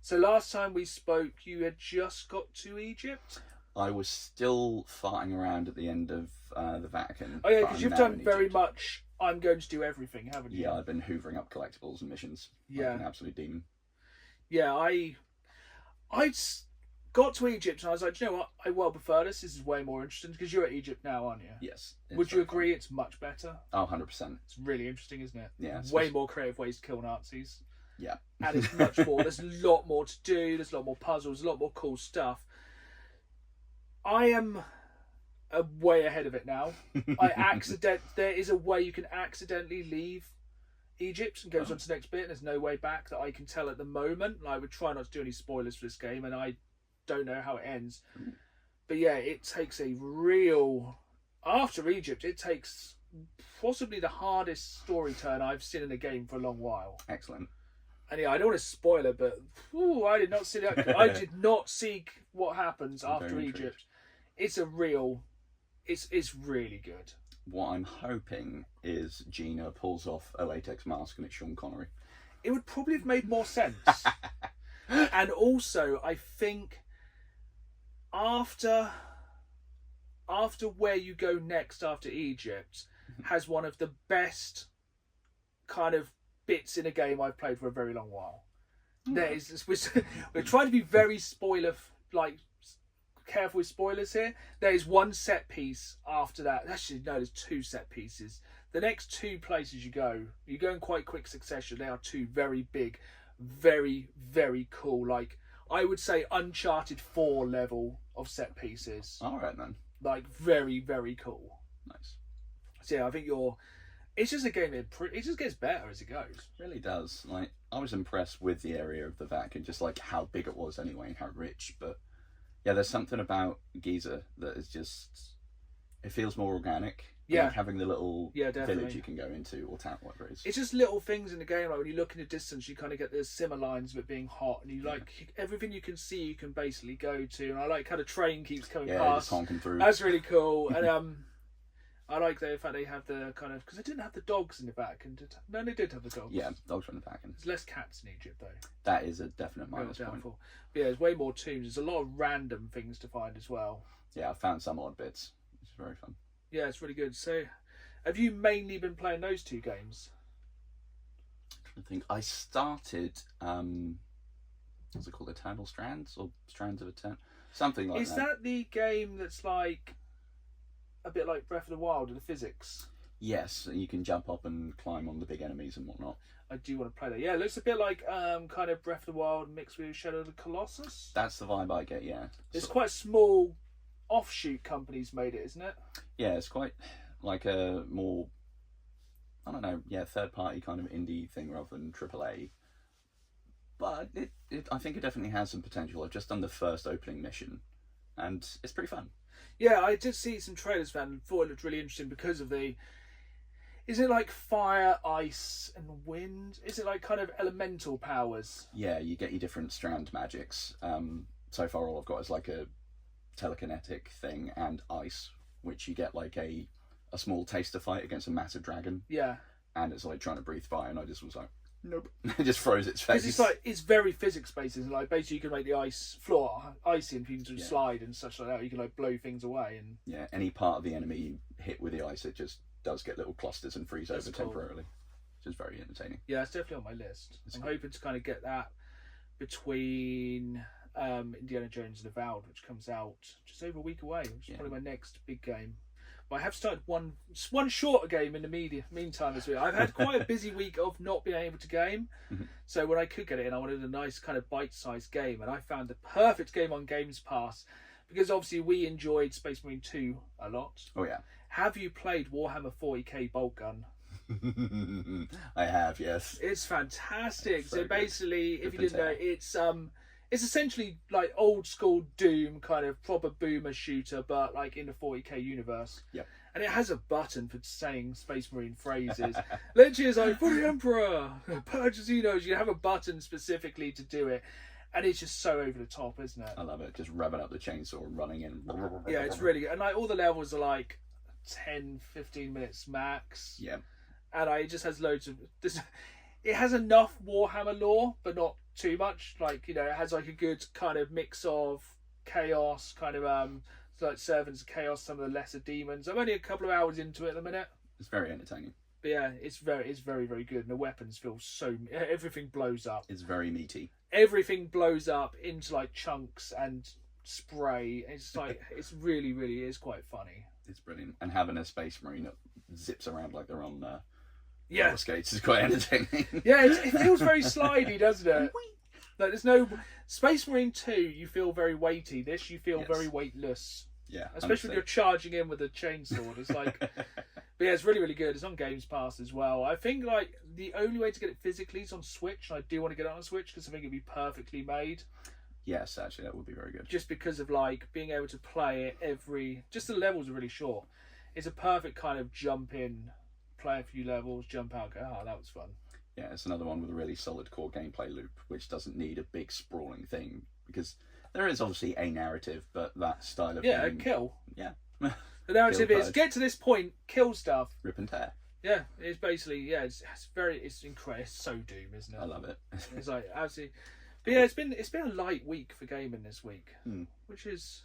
[SPEAKER 1] So last time we spoke, you had just got to Egypt.
[SPEAKER 2] I was still farting around at the end of the Vatican.
[SPEAKER 1] Oh yeah, because you've done very much. I'm going to do everything, haven't you?
[SPEAKER 2] Yeah, I've been hoovering up collectibles and missions.
[SPEAKER 1] Yeah,
[SPEAKER 2] like an absolute demon.
[SPEAKER 1] Yeah, I got to Egypt and I was like, do you know what? I well prefer this. This is way more interesting, because you're at Egypt now, aren't you?
[SPEAKER 2] Yes.
[SPEAKER 1] Would you agree it's much better?
[SPEAKER 2] Oh, 100%.
[SPEAKER 1] It's really interesting, isn't it?
[SPEAKER 2] Yeah.
[SPEAKER 1] Way more creative ways to kill Nazis.
[SPEAKER 2] Yeah.
[SPEAKER 1] And it's much more. There's a lot more to do. There's a lot more puzzles, a lot more cool stuff. I am way ahead of it now. There is a way you can accidentally leave Egypt and goes on to the next bit, and there's no way back that I can tell at the moment. I would try not to do any spoilers for this game, and I don't know how it ends. But yeah, it takes after Egypt, it takes possibly the hardest story turn I've seen in a game for a long while.
[SPEAKER 2] Excellent.
[SPEAKER 1] And yeah, I don't want to spoil it, but I did not see that. I did not see what happens after Egypt. it's a real, it's really good.
[SPEAKER 2] What I'm hoping is Gina pulls off a latex mask and it's Sean Connery.
[SPEAKER 1] It would probably have made more sense. And also, I think after where you go next after Egypt has one of the best kind of bits in a game I've played for a very long while. There is, we're trying to be very careful with spoilers here. There is one set piece after that. Actually, no, there's two set pieces. The next two places you go in quite quick succession. They are two very big, very, very cool, like, I would say Uncharted 4 level of set pieces.
[SPEAKER 2] All right, then.
[SPEAKER 1] Like, very, very cool.
[SPEAKER 2] Nice.
[SPEAKER 1] So, yeah, I think it's just a game that it just gets better as it goes.
[SPEAKER 2] It really does. Like, I was impressed with the area of the Vatican, just like how big it was anyway, how rich. But yeah, there's something about Giza that is just, it feels more organic.
[SPEAKER 1] Yeah.
[SPEAKER 2] Like having the little
[SPEAKER 1] definitely.
[SPEAKER 2] village you can go into, or town, whatever it is.
[SPEAKER 1] It's just little things in the game, like when you look in the distance, you kind of get the simmer lines of it being hot, and you everything you can see, you can basically go to. And I like how the train keeps coming past.
[SPEAKER 2] Just honking through.
[SPEAKER 1] That's really cool. And I like the fact they have the kind of, because they didn't have the dogs in the back, and no, they did have the dogs.
[SPEAKER 2] Yeah, dogs were in the back. And
[SPEAKER 1] there's less cats in Egypt though.
[SPEAKER 2] That is a definite minus point.
[SPEAKER 1] But yeah, there's way more tombs. There's a lot of random things to find as well.
[SPEAKER 2] Yeah, I found some odd bits. It's very fun.
[SPEAKER 1] Yeah, it's really good. So, have you mainly been playing those two games?
[SPEAKER 2] I think I started, what's it called, Eternal Strands, or Strands of Eternal, something like that.
[SPEAKER 1] Is that the game that's like a bit like Breath of the Wild in the physics?
[SPEAKER 2] Yes, you can jump up and climb on the big enemies and whatnot.
[SPEAKER 1] I do want to play that. Yeah, it looks a bit like kind of Breath of the Wild mixed with Shadow of the Colossus.
[SPEAKER 2] That's the vibe I get, yeah.
[SPEAKER 1] It's quite small offshoot companies made it, isn't it?
[SPEAKER 2] Yeah, it's quite like a more, I don't know, third party kind of indie thing rather than AAA. But I think it definitely has some potential. I've just done the first opening mission, and it's pretty fun.
[SPEAKER 1] Yeah, I did see some trailers for that and thought it looked really interesting because of the... Is it like fire, ice, and wind? Is it like kind of elemental powers?
[SPEAKER 2] Yeah, you get your different strand magics. So far all I've got is like a telekinetic thing and ice, which you get like a small taster fight against a massive dragon.
[SPEAKER 1] Yeah.
[SPEAKER 2] And it's like trying to breathe fire, and I just was like, nope. It just froze its face.
[SPEAKER 1] It's like, it's very physics based, isn't it? Like basically you can make the ice floor icy and people can slide and such like that. You can like blow things away and
[SPEAKER 2] any part of the enemy you hit with the ice, it just does get little clusters and freeze over temporarily. Which is very entertaining.
[SPEAKER 1] Yeah, it's definitely on my list. I'm hoping to kind of get that between Indiana Jones and Avowed, which comes out just over a week away, which is probably my next big game. But I have started one shorter game in the meantime as well. I've had quite a busy week of not being able to game. So when I could get it in, I wanted a nice kind of bite-sized game, and I found the perfect game on Games Pass because obviously we enjoyed Space Marine 2 a lot.
[SPEAKER 2] Oh yeah.
[SPEAKER 1] Have you played Warhammer 40k Bolt Gun?
[SPEAKER 2] I have, yes.
[SPEAKER 1] It's fantastic. So
[SPEAKER 2] good.
[SPEAKER 1] basically, if you didn't know, it's essentially like old school Doom, kind of proper boomer shooter, but like in the 40k universe.
[SPEAKER 2] Yep.
[SPEAKER 1] And it has a button for saying Space Marine phrases. Literally, it's like, for the Emperor, purchase Xenos. You have a button specifically to do it. And it's just so over the top, isn't it?
[SPEAKER 2] I love it. Just revving up the chainsaw and running in.
[SPEAKER 1] Yeah, it's really good. And like all the levels are like 10, 15 minutes max.
[SPEAKER 2] Yeah.
[SPEAKER 1] And it just has loads of... It has enough Warhammer lore, but not too much. Like, you know, it has like a good kind of mix of chaos, kind of like servants of chaos, some of the lesser demons. I'm only a couple of hours into it at the minute.
[SPEAKER 2] It's very entertaining.
[SPEAKER 1] But yeah, it's very, very good. And the weapons feel so... Everything blows up.
[SPEAKER 2] It's very meaty.
[SPEAKER 1] Everything blows up into like chunks and spray. It's like, it's really, really is quite funny.
[SPEAKER 2] It's brilliant. And having a Space Marine that zips around like they're on
[SPEAKER 1] roller
[SPEAKER 2] skates is quite entertaining.
[SPEAKER 1] Yeah, it feels very slidey, doesn't it? Like there's no... Space Marine 2, you feel very weighty. This, you feel very weightless.
[SPEAKER 2] Yeah.
[SPEAKER 1] Especially when you're charging in with a chainsaw. It's like... But yeah, it's really, really good. It's on Games Pass as well. I think like the only way to get it physically is on Switch. And I do want to get it on Switch because I think it'd be perfectly made.
[SPEAKER 2] Yes, actually, that would be very good.
[SPEAKER 1] Just because of like being able to play it just the levels are really short. It's a perfect kind of jump in, play a few levels, jump out, go, that was fun.
[SPEAKER 2] Yeah, it's another one with a really solid core gameplay loop, which doesn't need a big sprawling thing. Because There is obviously a narrative, but that style of
[SPEAKER 1] Yeah,
[SPEAKER 2] game,
[SPEAKER 1] kill.
[SPEAKER 2] yeah.
[SPEAKER 1] The narrative
[SPEAKER 2] Kill,
[SPEAKER 1] is
[SPEAKER 2] purge.
[SPEAKER 1] get to this point, kill stuff.
[SPEAKER 2] Rip and tear.
[SPEAKER 1] Yeah, it's basically it's incredible. It's so Doom, isn't it?
[SPEAKER 2] I love it.
[SPEAKER 1] It's like absolutely. But yeah, it's been a light week for gaming this week, which is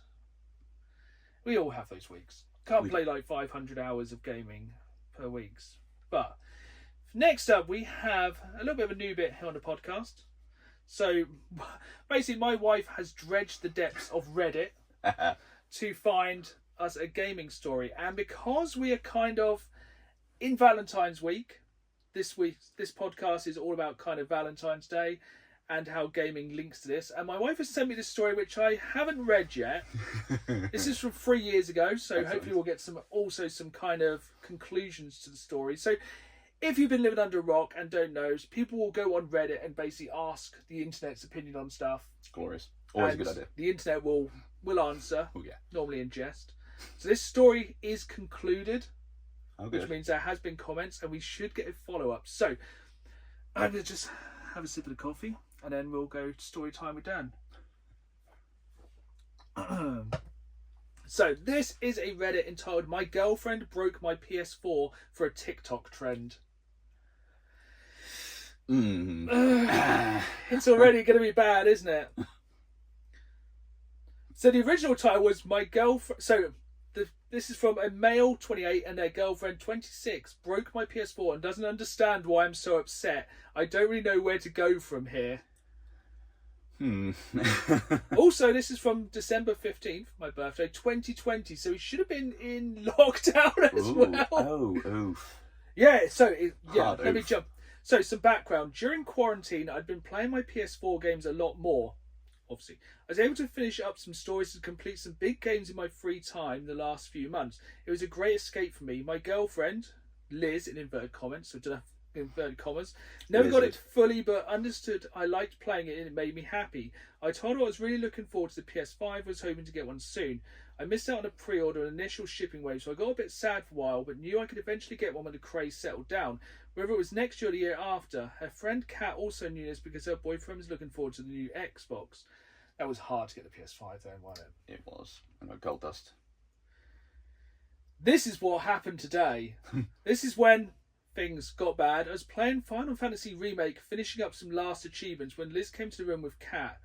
[SPEAKER 1] we all have those weeks. Can't play like 500 hours of gaming per week. But next up, we have a little bit of a new bit here on the podcast. So basically, my wife has dredged the depths of Reddit to find us a gaming story, and because we are kind of in Valentine's week, this podcast is all about kind of Valentine's Day and how gaming links to this. And my wife has sent me this story, which I haven't read yet. This is from 3 years ago, so
[SPEAKER 2] Excellent.
[SPEAKER 1] hopefully we'll get some kind of conclusions to the story. So if you've been living under a rock and don't know, people will go on Reddit and basically ask the internet's opinion on stuff.
[SPEAKER 2] Glorious. Always
[SPEAKER 1] and
[SPEAKER 2] a good idea.
[SPEAKER 1] The internet will answer,
[SPEAKER 2] Oh, yeah.
[SPEAKER 1] normally in jest. So this story is concluded,
[SPEAKER 2] Oh, good.
[SPEAKER 1] which means there has been comments, and we should get a follow-up. So I'm going to just have a sip of the coffee, and then we'll go to story time with Dan. So this is a Reddit entitled "My Girlfriend Broke My PS4 for a TikTok Trend." It's already going to be bad, isn't it? So the original title was "My Girlfriend." So this is from a male 28 and their girlfriend 26 broke my PS4 and doesn't understand why I'm so upset. I don't really know where to go from here. Also, this is from December 15th, my birthday, 2020. So he should have been in lockdown as well.
[SPEAKER 2] Oh, oof.
[SPEAKER 1] Yeah, so
[SPEAKER 2] Hard
[SPEAKER 1] let me
[SPEAKER 2] oof.
[SPEAKER 1] jump. So some background. During quarantine, I'd been playing my PS4 games a lot more. Obviously, I was able to finish up some stories and complete some big games in my free time the last few months. It was a great escape for me. My girlfriend, Liz, in inverted commas, so inverted commas, never got it fully, but understood I liked playing it and it made me happy. I told her I was really looking forward to the PS5, was hoping to get one soon. I missed out on a pre-order and initial shipping wave, so I got a bit sad for a while, but knew I could eventually get one when the craze settled down. Whether it was next year or the year after. Her friend Kat also knew this because her boyfriend was looking forward to the new Xbox. That was hard to get the PS5 then, wasn't it?
[SPEAKER 2] It was. And got gold dust.
[SPEAKER 1] This is what happened today. This is when things got bad. I was playing Final Fantasy Remake, finishing up some last achievements, when Liz came to the room with Kat.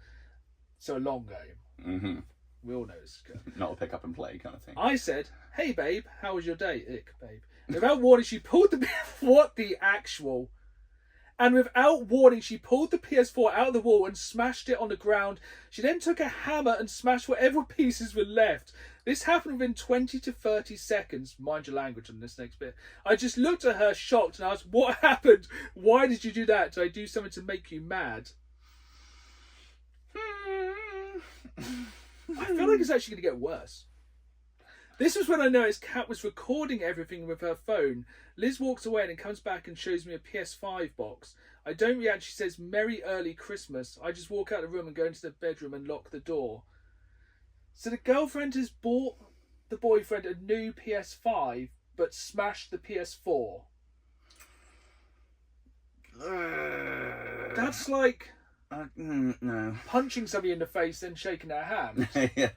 [SPEAKER 1] So a long game.
[SPEAKER 2] Mm-hmm.
[SPEAKER 1] We all know this is good.
[SPEAKER 2] Not a pick up and play kind of thing.
[SPEAKER 1] I said, "Hey babe, how was your day?" Ick, babe. Without warning, she pulled the what the actual. And without warning, she pulled the PS4 out of the wall and smashed it on the ground. She then took a hammer and smashed whatever pieces were left. This happened within 20 to 30 seconds. Mind your language on this next bit. I just looked at her shocked and asked, "What happened? Why did you do that? Did I do something to make you mad?" I feel like it's actually going to get worse. This was when I noticed Kat was recording everything with her phone. Liz walks away and then comes back and shows me a PS5 box. I don't react. She says, "Merry early Christmas." I just walk out of the room and go into the bedroom and lock the door. So the girlfriend has bought the boyfriend a new PS5 but smashed the PS4. That's like
[SPEAKER 2] no.
[SPEAKER 1] punching somebody in the face and shaking their hand.
[SPEAKER 2] Yeah.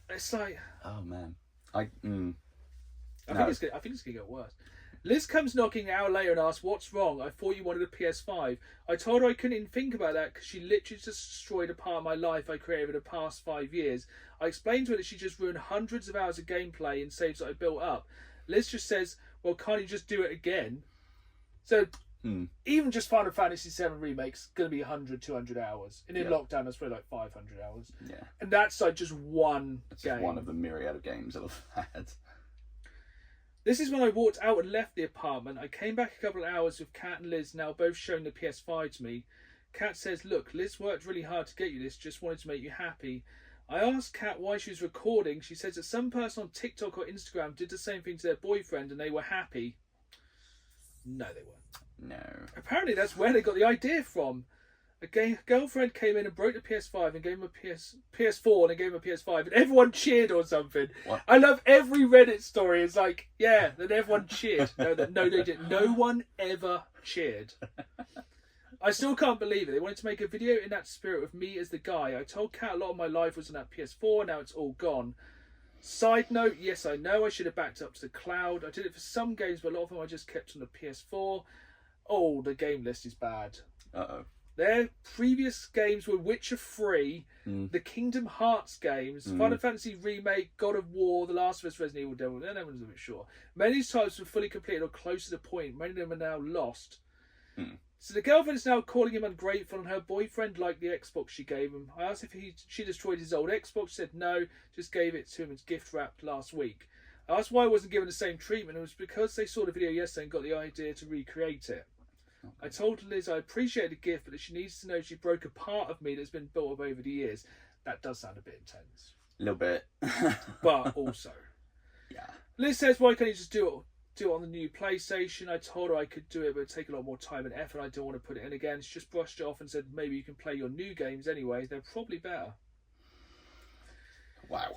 [SPEAKER 1] It's like...
[SPEAKER 2] Oh, man.
[SPEAKER 1] I think it's gonna get worse. Liz comes knocking an hour later and asks, "What's wrong? I thought you wanted a PS5. I told her I couldn't even think about that because she literally just destroyed a part of my life I created over the past 5 years. I explained to her that she just ruined hundreds of hours of gameplay and saves that I built up. Liz just says, "Well, can't you just do it again?" So even just Final Fantasy VII Remake's going to be 100, 200 hours. And in lockdown, that's probably like 500 hours.
[SPEAKER 2] Yeah.
[SPEAKER 1] And that's like just one
[SPEAKER 2] It's
[SPEAKER 1] game.
[SPEAKER 2] just one of the myriad of games I've had.
[SPEAKER 1] This is when I walked out and left the apartment. I came back a couple of hours with Kat and Liz, now both showing the PS5 to me. Kat says, "Look, Liz worked really hard to get you this, just wanted to make you happy." I asked Kat why she was recording. She says that some person on TikTok or Instagram did the same thing to their boyfriend and they were happy. No, they weren't.
[SPEAKER 2] No.
[SPEAKER 1] Apparently that's where they got the idea from. A girlfriend came in and broke the PS5 and gave him a PS4 and then gave him a PS5 and everyone cheered or something.
[SPEAKER 2] What?
[SPEAKER 1] I love every Reddit story. It's like, yeah, then everyone cheered. No, they didn't. No one ever cheered. I still can't believe it. They wanted to make a video in that spirit with me as the guy. I told Kat a lot of my life was on that PS4. Now it's all gone. Side note, yes, I know I should have backed up to the cloud. I did it for some games, but a lot of them I just kept on the PS4. Oh, the game list is bad.
[SPEAKER 2] Uh-oh.
[SPEAKER 1] Their previous games were Witcher 3, the Kingdom Hearts games, Final Fantasy Remake, God of War, The Last of Us, Resident Evil, Devil. That one's a bit short. Many of these titles were fully completed or close to the point. Many of them are now lost. So the girlfriend is now calling him ungrateful, and her boyfriend liked the Xbox she gave him. I asked if she destroyed his old Xbox. She said no, just gave it to him as gift wrapped last week. I asked why I wasn't given the same treatment. It was because they saw the video yesterday and got the idea to recreate it. I told Liz I appreciated the gift, but that she needs to know she broke a part of me that's been built up over the years. That does sound a bit intense.
[SPEAKER 2] A little bit.
[SPEAKER 1] But also.
[SPEAKER 2] Yeah.
[SPEAKER 1] Liz says, why can't you just do it on the new PlayStation? I told her I could do it, but it'd take a lot more time and effort. I don't want to put it in again. She just brushed it off and said, maybe you can play your new games anyway. They're probably better.
[SPEAKER 2] Wow.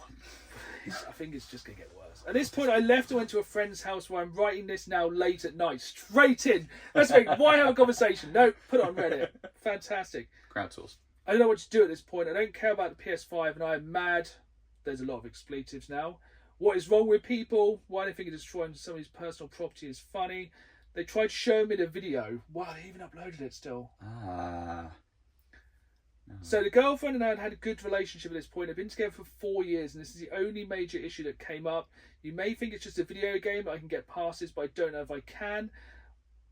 [SPEAKER 1] I think it's just going to get worse. At this point, I left and went to a friend's house where I'm writing this now late at night. Straight in. That's right. Why have a conversation? No, put it on Reddit. Fantastic.
[SPEAKER 2] Crowdsourced.
[SPEAKER 1] I don't know what to do at this point. I don't care about the PS5 and I am mad. There's a lot of expletives now. What is wrong with people? Why do they think destroying somebody's personal property is funny? They tried showing me the video. Wow, they even uploaded it still. So the girlfriend and I had a good relationship at this point. I've been together for 4 years and this is the only major issue that came up. You may think it's just a video game that I can get past this, but I don't know if I can.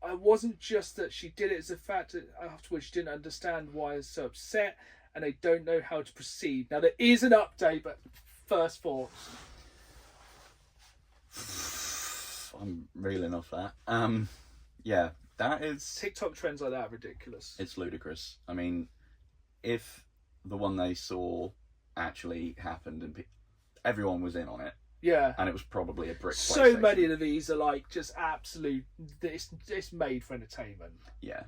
[SPEAKER 1] I wasn't just that she did it, it's the fact that afterwards she didn't understand why I was so upset and I don't know how to proceed. Now there is an update, but first thoughts.
[SPEAKER 2] I'm reeling off that. Yeah, that is...
[SPEAKER 1] TikTok trends like that are ridiculous.
[SPEAKER 2] It's ludicrous. I mean, if the one they saw actually happened and everyone was in on it,
[SPEAKER 1] yeah,
[SPEAKER 2] and it was probably a brick PlayStation.
[SPEAKER 1] So many of these are like just absolute. It's made for entertainment.
[SPEAKER 2] Yeah,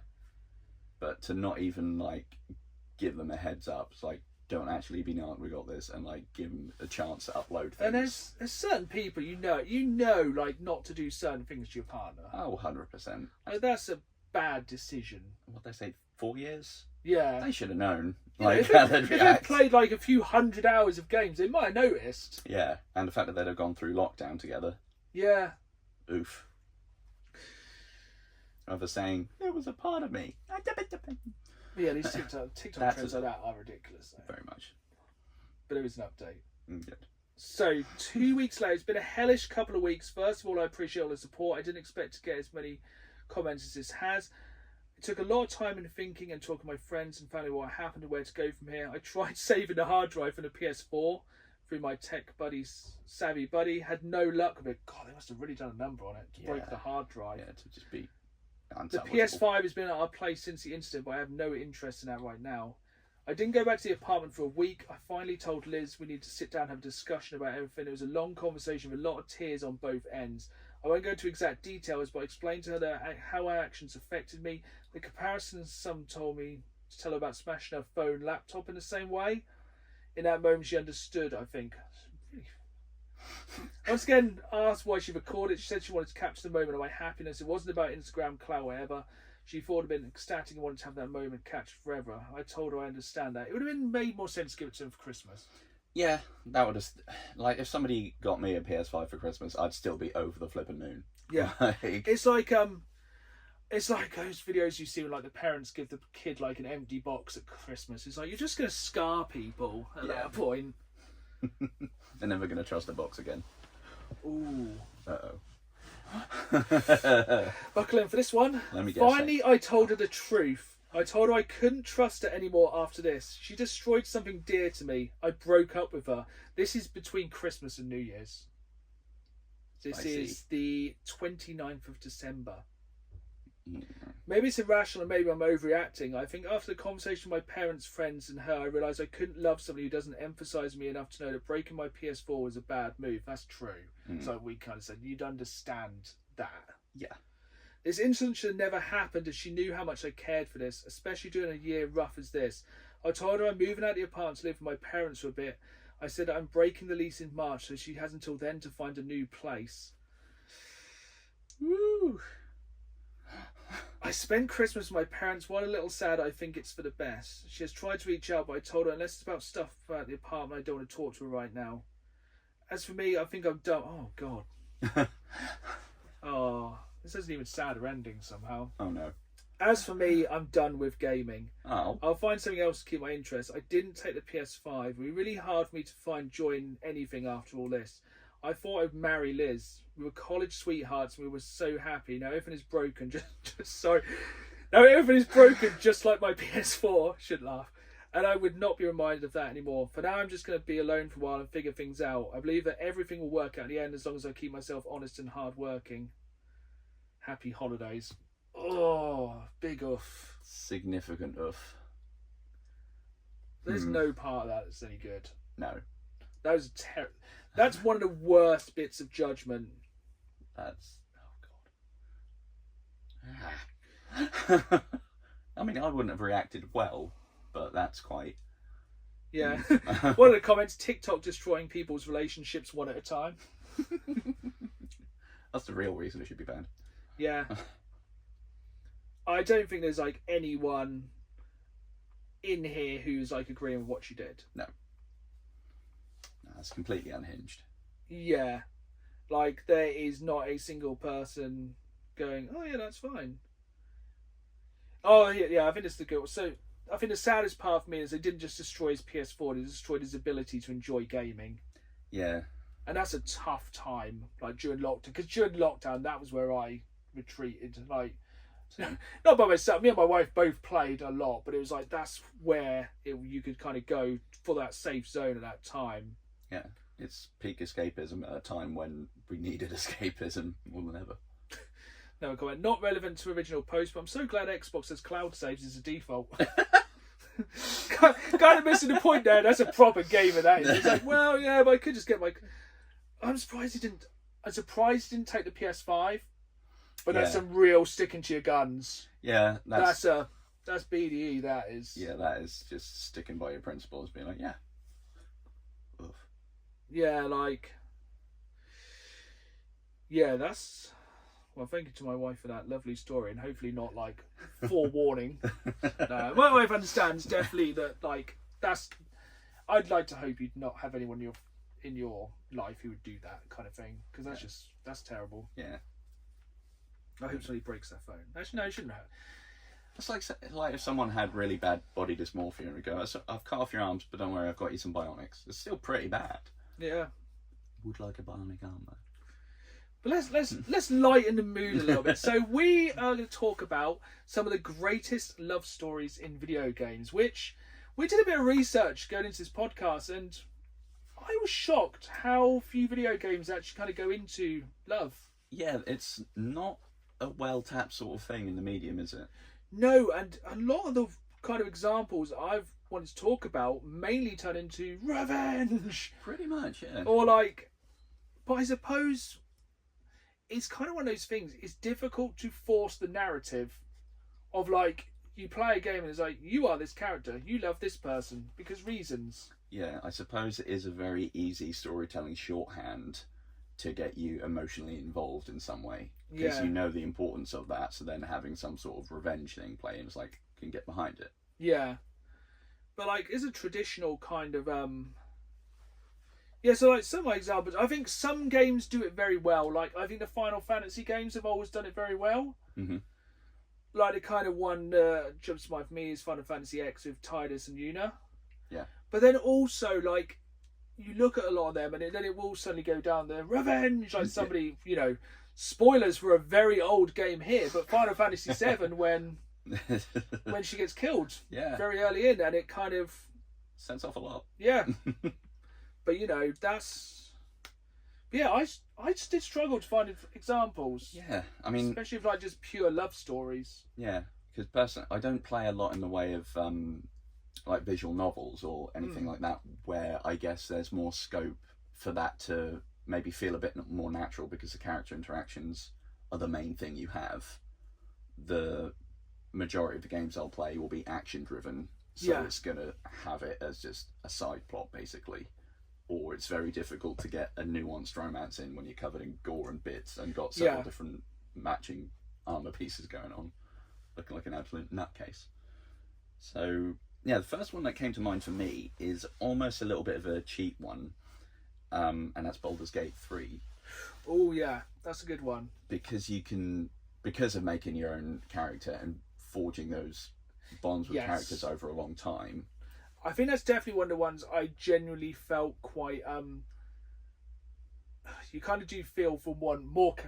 [SPEAKER 2] but to not even like give them a heads up, it's like don't actually be known we got this, and like give them a chance to upload things.
[SPEAKER 1] And there's certain people you know like not to do certain things to your partner.
[SPEAKER 2] Oh, 100%.
[SPEAKER 1] Like, that's a bad decision.
[SPEAKER 2] What they say, 4 years?
[SPEAKER 1] Yeah,
[SPEAKER 2] they should have known.
[SPEAKER 1] Yeah,
[SPEAKER 2] like
[SPEAKER 1] if they played like a few hundred hours of games, they might have noticed.
[SPEAKER 2] Yeah, and the fact that they'd have gone through lockdown together.
[SPEAKER 1] Yeah.
[SPEAKER 2] Oof. Rather saying it was a part of me.
[SPEAKER 1] Yeah, these TikTok trends like that are ridiculous. Though.
[SPEAKER 2] Very much.
[SPEAKER 1] But there is an update.
[SPEAKER 2] Good.
[SPEAKER 1] So 2 weeks later, it's been a hellish couple of weeks. First of all, I appreciate all the support. I didn't expect to get as many comments as this has. It took a lot of time and thinking and talking to my friends and family what happened and where to go from here. I tried saving the hard drive from the PS4 through my tech buddy's savvy buddy. Had no luck with it. God, they must have really done a number on it to break the hard drive.
[SPEAKER 2] Yeah, to just be
[SPEAKER 1] the PS5 has been at our place since the incident, but I have no interest in that right now. I didn't go back to the apartment for a week. I finally told Liz we need to sit down and have a discussion about everything. It was a long conversation with a lot of tears on both ends. I won't go into exact details, but I explained to her how our actions affected me. The comparisons some told me to tell her about smashing her phone, laptop in the same way. In that moment, she understood, I think. Once again, asked why she recorded. She said she wanted to capture the moment of my happiness. It wasn't about Instagram, clout, whatever. She thought it would have been ecstatic and wanted to have that moment captured forever. I told her I understand that. It would have made more sense to give it to him for Christmas.
[SPEAKER 2] Yeah, that would have... Like, if somebody got me a PS5 for Christmas, I'd still be over the flipping moon.
[SPEAKER 1] Yeah. It's like those videos you see when like the parents give the kid like an empty box at Christmas. It's like, you're just going to scar people at that point.
[SPEAKER 2] They're never going to trust a box again.
[SPEAKER 1] Ooh.
[SPEAKER 2] Uh-oh.
[SPEAKER 1] Buckle in for this one.
[SPEAKER 2] Let me guess.
[SPEAKER 1] Finally, I told her the truth. I told her I couldn't trust her anymore after this. She destroyed something dear to me. I broke up with her. This is between Christmas and New Year's. This is the 29th of December. Maybe it's irrational and maybe I'm overreacting. I think after the conversation with my parents, friends and her, I realised I couldn't love somebody who doesn't emphasise me enough to know that breaking my PS4 was a bad move. That's true. So we kind of said, you'd understand that.
[SPEAKER 2] Yeah.
[SPEAKER 1] This incident should have never happened as she knew how much I cared for this, especially during a year rough as this. I told her I'm moving out of the apartment to live with my parents for a bit. I said that I'm breaking the lease in March, so she has until then to find a new place. Woo! I spend Christmas with my parents. While a little sad, I think it's for the best. She has tried to reach out, but I told her unless it's about stuff about the apartment, I don't want to talk to her right now. As for me, I think I'm done. Oh, God. Oh, this isn't even sad or ending somehow.
[SPEAKER 2] Oh, no.
[SPEAKER 1] As for me, I'm done with gaming.
[SPEAKER 2] Oh.
[SPEAKER 1] I'll find something else to keep my interest. I didn't take the PS5. It would be really hard for me to find joy in anything after all this. I thought I'd marry Liz. We were college sweethearts and we were so happy. Now everything is broken. Now everything is broken just like my PS4. Should laugh. And I would not be reminded of that anymore. For now, I'm just going to be alone for a while and figure things out. I believe that everything will work out in the end as long as I keep myself honest and hardworking. Happy holidays. Oh, big oof.
[SPEAKER 2] Significant oof.
[SPEAKER 1] There's no part of that that's any good.
[SPEAKER 2] No.
[SPEAKER 1] That was That's one of the worst bits of judgment.
[SPEAKER 2] That's... Oh, God. I mean, I wouldn't have reacted well, but that's quite...
[SPEAKER 1] Yeah. One of the comments, TikTok destroying people's relationships one at a time.
[SPEAKER 2] That's the real reason it should be banned.
[SPEAKER 1] Yeah. I don't think there's like anyone in here who's like agreeing with what you did.
[SPEAKER 2] No. That's completely unhinged.
[SPEAKER 1] Yeah. Like there is not a single person going, oh yeah, that's fine. Oh yeah, I think it's the good. So I think the saddest part for me is they didn't just destroy his PS4, they destroyed his ability to enjoy gaming.
[SPEAKER 2] Yeah.
[SPEAKER 1] And that's a tough time, like during lockdown, because during lockdown that was where I retreated. Like, not by myself. Me and my wife both played a lot, but it was like that's where you could kind of go for that safe zone at that time.
[SPEAKER 2] Yeah, it's peak escapism at a time when we needed escapism more than ever.
[SPEAKER 1] No comment. Not relevant to original post, but I'm so glad Xbox has cloud saves as a default. Kind of missing the point there. That's a proper gamer. That is. It's like, well, yeah, but I could just get my. I'm surprised he didn't. I'm surprised he didn't take the PS5. But that's some real sticking to your guns.
[SPEAKER 2] Yeah,
[SPEAKER 1] that's BDE. That is.
[SPEAKER 2] Yeah, that is just sticking by your principles, being like, yeah. Oof.
[SPEAKER 1] Yeah, like. Yeah, that's. Well, thank you to my wife for that lovely story, and hopefully not like forewarning. No, my wife understands definitely that. Like that's. I'd like to hope you'd not have anyone in your life who would do that kind of thing, because that's terrible.
[SPEAKER 2] Yeah.
[SPEAKER 1] I hope somebody breaks their phone. Actually, no, you shouldn't have.
[SPEAKER 2] It's like if someone had really bad body dysmorphia and would go, I've cut off your arms, but don't worry, I've got you some bionics. It's still pretty bad.
[SPEAKER 1] Yeah.
[SPEAKER 2] Would like a bionic arm though.
[SPEAKER 1] But let's lighten the mood a little bit. So we are going to talk about some of the greatest love stories in video games, which we did a bit of research going into this podcast, and I was shocked how few video games actually kind of go into love.
[SPEAKER 2] Yeah, it's not a well-tapped sort of thing in the medium, is it?
[SPEAKER 1] No, and a lot of the kind of examples I've wanted to talk about mainly turn into revenge.
[SPEAKER 2] Pretty much, yeah.
[SPEAKER 1] Or like, but I suppose it's kind of one of those things. It's difficult to force the narrative of like, you play a game and it's like, you are this character, you love this person, because reasons.
[SPEAKER 2] Yeah, I suppose it is a very easy storytelling shorthand to get you emotionally involved in some way, because you know the importance of that, so then having some sort of revenge thing playing is like, can get behind it.
[SPEAKER 1] Yeah, but like is a traditional kind of so like some examples, I think some games do it very well. Like I think the Final Fantasy games have always done it very well.
[SPEAKER 2] Mm-hmm.
[SPEAKER 1] Like the kind of one jumps to mind for me is Final Fantasy X with Tidus and Yuna.
[SPEAKER 2] Yeah,
[SPEAKER 1] but then also like you look at a lot of them, and then it will suddenly go down the revenge. Like somebody, spoilers for a very old game here, but Final Fantasy VII when she gets killed very early in, and it kind of
[SPEAKER 2] sends off a lot.
[SPEAKER 1] Yeah, but that's. Yeah, I just did struggle to find examples.
[SPEAKER 2] Yeah, I mean,
[SPEAKER 1] especially if like just pure love stories.
[SPEAKER 2] Yeah, because personally, I don't play a lot in the way of like visual novels or anything like that, where I guess there's more scope for that to maybe feel a bit more natural, because the character interactions are the main thing you have. The majority of the games I'll play will be action driven, so it's gonna have it as just a side plot basically, or it's very difficult to get a nuanced romance in when you're covered in gore and bits and got several different matching armor pieces going on. looking like an absolute nutcase. So yeah, the first one that came to mind for me is almost a little bit of a cheap one, and that's Baldur's Gate 3.
[SPEAKER 1] Oh yeah, that's a good one.
[SPEAKER 2] Because of making your own character and forging those bonds with characters over a long time.
[SPEAKER 1] I think that's definitely one of the ones I genuinely felt quite. You kind of do feel for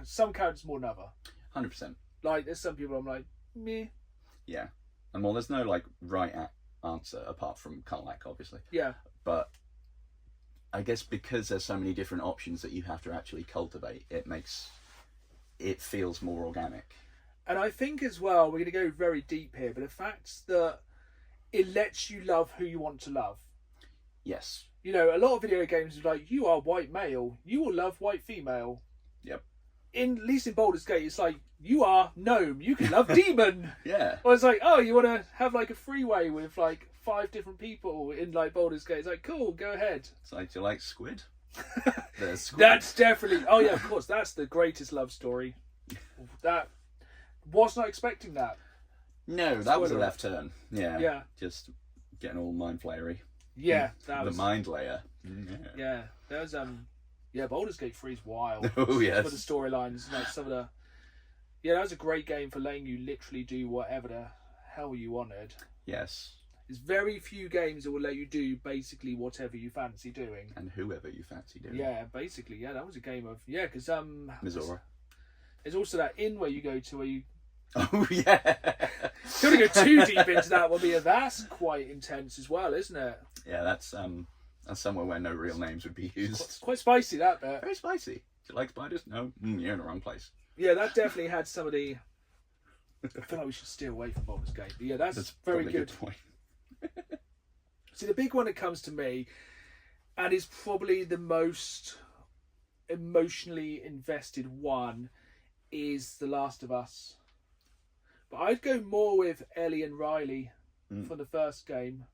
[SPEAKER 1] some characters more than other.
[SPEAKER 2] 100%.
[SPEAKER 1] Like there's some people I'm like, meh.
[SPEAKER 2] Yeah, and well, there's no like right answer apart from Karlach, obviously.
[SPEAKER 1] Yeah.
[SPEAKER 2] But I guess because there's so many different options that you have to actually cultivate, it feels more organic.
[SPEAKER 1] And I think as well, we're going to go very deep here, but the fact that it lets you love who you want to love.
[SPEAKER 2] Yes.
[SPEAKER 1] You know, a lot of video games are like, you are white male, you will love white female.
[SPEAKER 2] Yep.
[SPEAKER 1] At least in Baldur's Gate, it's like, you are gnome, you can love demon.
[SPEAKER 2] Yeah.
[SPEAKER 1] Or it's like, oh, you want to have like a freeway with like 5 different people in like Baldur's Gate. It's like, cool, go ahead.
[SPEAKER 2] It's like, do you like squid? There's squid.
[SPEAKER 1] That's definitely, oh yeah, of course, that's the greatest love story. That was not expecting that.
[SPEAKER 2] No, that was a left turn. Yeah.
[SPEAKER 1] Yeah.
[SPEAKER 2] Just getting all mind flayery.
[SPEAKER 1] Yeah, that was
[SPEAKER 2] the mind layer.
[SPEAKER 1] Yeah, there's Baldur's Gate 3 is wild.
[SPEAKER 2] Oh yes.
[SPEAKER 1] Some of the storylines, like some of the. Yeah, that was a great game for letting you literally do whatever the hell you wanted.
[SPEAKER 2] Yes.
[SPEAKER 1] There's very few games that will let you do basically whatever you fancy doing.
[SPEAKER 2] And whoever you fancy doing.
[SPEAKER 1] Yeah, basically, yeah, that was a game of because
[SPEAKER 2] Mizora.
[SPEAKER 1] There's also that inn where you go to where you.
[SPEAKER 2] Oh yeah.
[SPEAKER 1] Don't want to go too deep into that one, but that's quite intense as well, isn't it?
[SPEAKER 2] Yeah, that's somewhere where no real names would be used.
[SPEAKER 1] It's quite spicy, that bit.
[SPEAKER 2] Very spicy. Do you like spiders? No, you're in the wrong place.
[SPEAKER 1] Yeah, that definitely had some of the. I feel like we should steer away from Baldur's Gate, but yeah, that's very good.
[SPEAKER 2] A good point.
[SPEAKER 1] See, the big one that comes to me, and is probably the most emotionally invested one, is The Last of Us. But I'd go more with Ellie and Riley for the first game.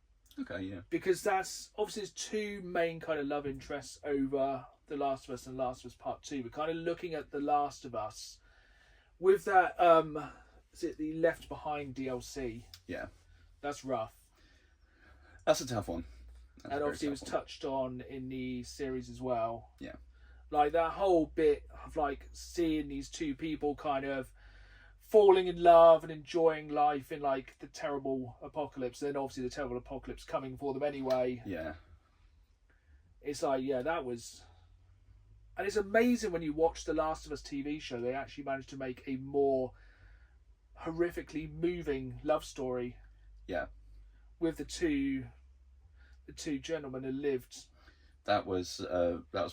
[SPEAKER 2] Okay, yeah.
[SPEAKER 1] Because that's obviously there's 2 main kind of love interests over The Last of Us and Last of Us Part 2. We're kind of looking at The Last of Us with that is it the Left Behind DLC?
[SPEAKER 2] Yeah.
[SPEAKER 1] That's rough.
[SPEAKER 2] That's a tough one.
[SPEAKER 1] And obviously it was touched on in the series as well.
[SPEAKER 2] Yeah.
[SPEAKER 1] Like that whole bit of like seeing these 2 people kind of falling in love and enjoying life in like the terrible apocalypse. Then obviously the terrible apocalypse coming for them anyway.
[SPEAKER 2] Yeah.
[SPEAKER 1] It's like, yeah, that was... And it's amazing when you watch the Last of Us TV show, they actually managed to make a more horrifically moving love story.
[SPEAKER 2] Yeah.
[SPEAKER 1] With the two gentlemen who lived.
[SPEAKER 2] That was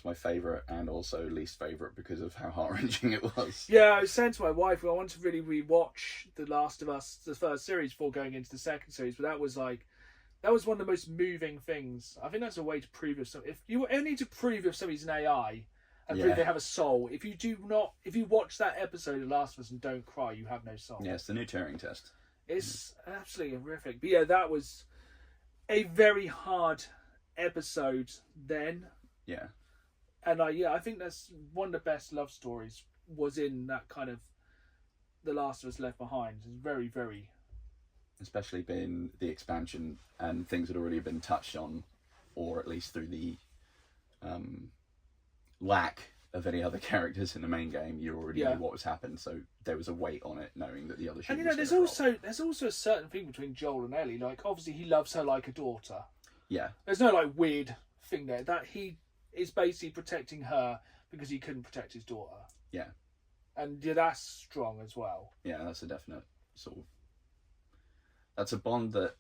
[SPEAKER 2] my favourite and also least favourite because of how heart-wrenching it was.
[SPEAKER 1] Yeah, I was saying to my wife, well, I want to really rewatch The Last of Us, the first series, before going into the second series, but that was one of the most moving things. I think that's a way to prove if you only need to prove if somebody's an AI and prove they have a soul. If you watch that episode of Last of Us and don't cry, you have no soul.
[SPEAKER 2] Yeah, it's the new Turing test.
[SPEAKER 1] It's absolutely horrific. But yeah, that was a very hard episode then.
[SPEAKER 2] Yeah.
[SPEAKER 1] And I think that's one of the best love stories was in that kind of The Last of Us Left Behind. It's very, very...
[SPEAKER 2] Especially being the expansion and things that already been touched on, or at least through the lack of any other characters in the main game, you already knew what was happened, so there was a weight on it, knowing that the other shoe.
[SPEAKER 1] And there's also a certain thing between Joel and Ellie. Like obviously he loves her like a daughter.
[SPEAKER 2] Yeah.
[SPEAKER 1] There's no like weird thing there. That he is basically protecting her because he couldn't protect his daughter.
[SPEAKER 2] Yeah.
[SPEAKER 1] And yeah, that's strong as well.
[SPEAKER 2] Yeah, that's a definite sort of. That's a bond that.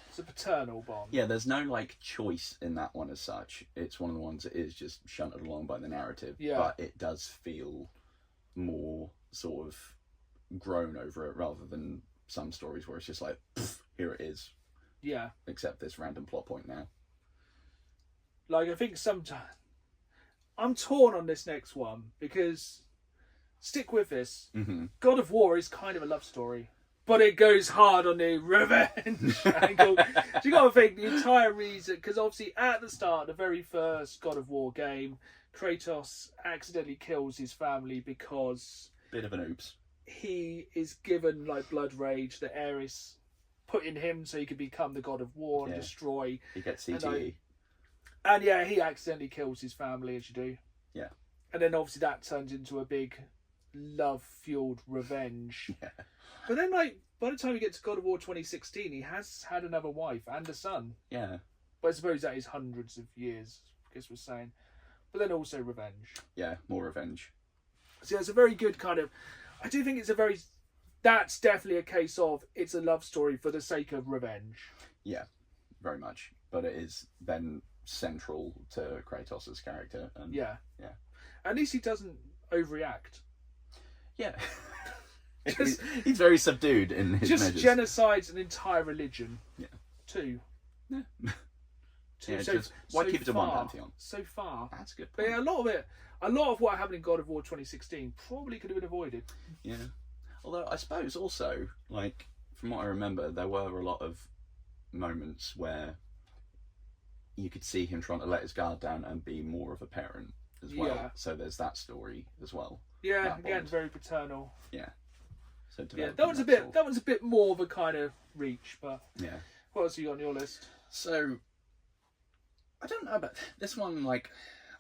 [SPEAKER 1] It's a paternal bond.
[SPEAKER 2] Yeah, there's no like choice in that one as such. It's one of the ones that is just shunted along by the narrative.
[SPEAKER 1] Yeah.
[SPEAKER 2] But it does feel more sort of grown over it rather than some stories where it's just like, here it is.
[SPEAKER 1] Yeah.
[SPEAKER 2] Accept this random plot point now.
[SPEAKER 1] Like I think sometimes I'm torn on this next one because stick with this.
[SPEAKER 2] Mm-hmm.
[SPEAKER 1] God of War is kind of a love story. But it goes hard on the revenge angle. So you got to think the entire reason, because obviously at the start, the very first God of War game, Kratos accidentally kills his family because
[SPEAKER 2] Bit of an oops.
[SPEAKER 1] he is given like blood rage. The heir is put in him so he can become the god of war and destroy.
[SPEAKER 2] He gets CTE.
[SPEAKER 1] And yeah, he accidentally kills his family, as you do.
[SPEAKER 2] Yeah.
[SPEAKER 1] And then obviously that turns into a big love-fueled revenge.
[SPEAKER 2] Yeah.
[SPEAKER 1] But then, like, by the time you get to God of War 2016, he has had another wife and a son.
[SPEAKER 2] Yeah.
[SPEAKER 1] But I suppose that is hundreds of years, I guess we're saying. But then also revenge.
[SPEAKER 2] Yeah, more revenge.
[SPEAKER 1] So yeah, it's a very good kind of... I do think it's a very... That's definitely a case of it's a love story for the sake of revenge.
[SPEAKER 2] Yeah, very much. But it is then central to Kratos' character. And
[SPEAKER 1] yeah.
[SPEAKER 2] Yeah.
[SPEAKER 1] At least he doesn't overreact.
[SPEAKER 2] Yeah. He's very subdued in his
[SPEAKER 1] just
[SPEAKER 2] measures.
[SPEAKER 1] Genocides an entire religion.
[SPEAKER 2] Yeah.
[SPEAKER 1] Two.
[SPEAKER 2] Yeah.
[SPEAKER 1] Two.
[SPEAKER 2] Yeah,
[SPEAKER 1] So,
[SPEAKER 2] why
[SPEAKER 1] so
[SPEAKER 2] keep it to
[SPEAKER 1] far,
[SPEAKER 2] one pantheon?
[SPEAKER 1] So far.
[SPEAKER 2] That's a good
[SPEAKER 1] But
[SPEAKER 2] point.
[SPEAKER 1] yeah, a lot of what happened in God of War 2016 probably could have been avoided.
[SPEAKER 2] Yeah. Although I suppose also, like, from what I remember, there were a lot of moments where you could see him trying to let his guard down and be more of a parent as well.
[SPEAKER 1] Yeah.
[SPEAKER 2] So there's that story as well.
[SPEAKER 1] Yeah,
[SPEAKER 2] That
[SPEAKER 1] again,
[SPEAKER 2] bond.
[SPEAKER 1] very paternal.
[SPEAKER 2] Yeah. So
[SPEAKER 1] Yeah, that was a bit. That was a bit more of a kind of reach. But
[SPEAKER 2] Yeah.
[SPEAKER 1] what else you got on your list?
[SPEAKER 2] So I don't know about this one. Like,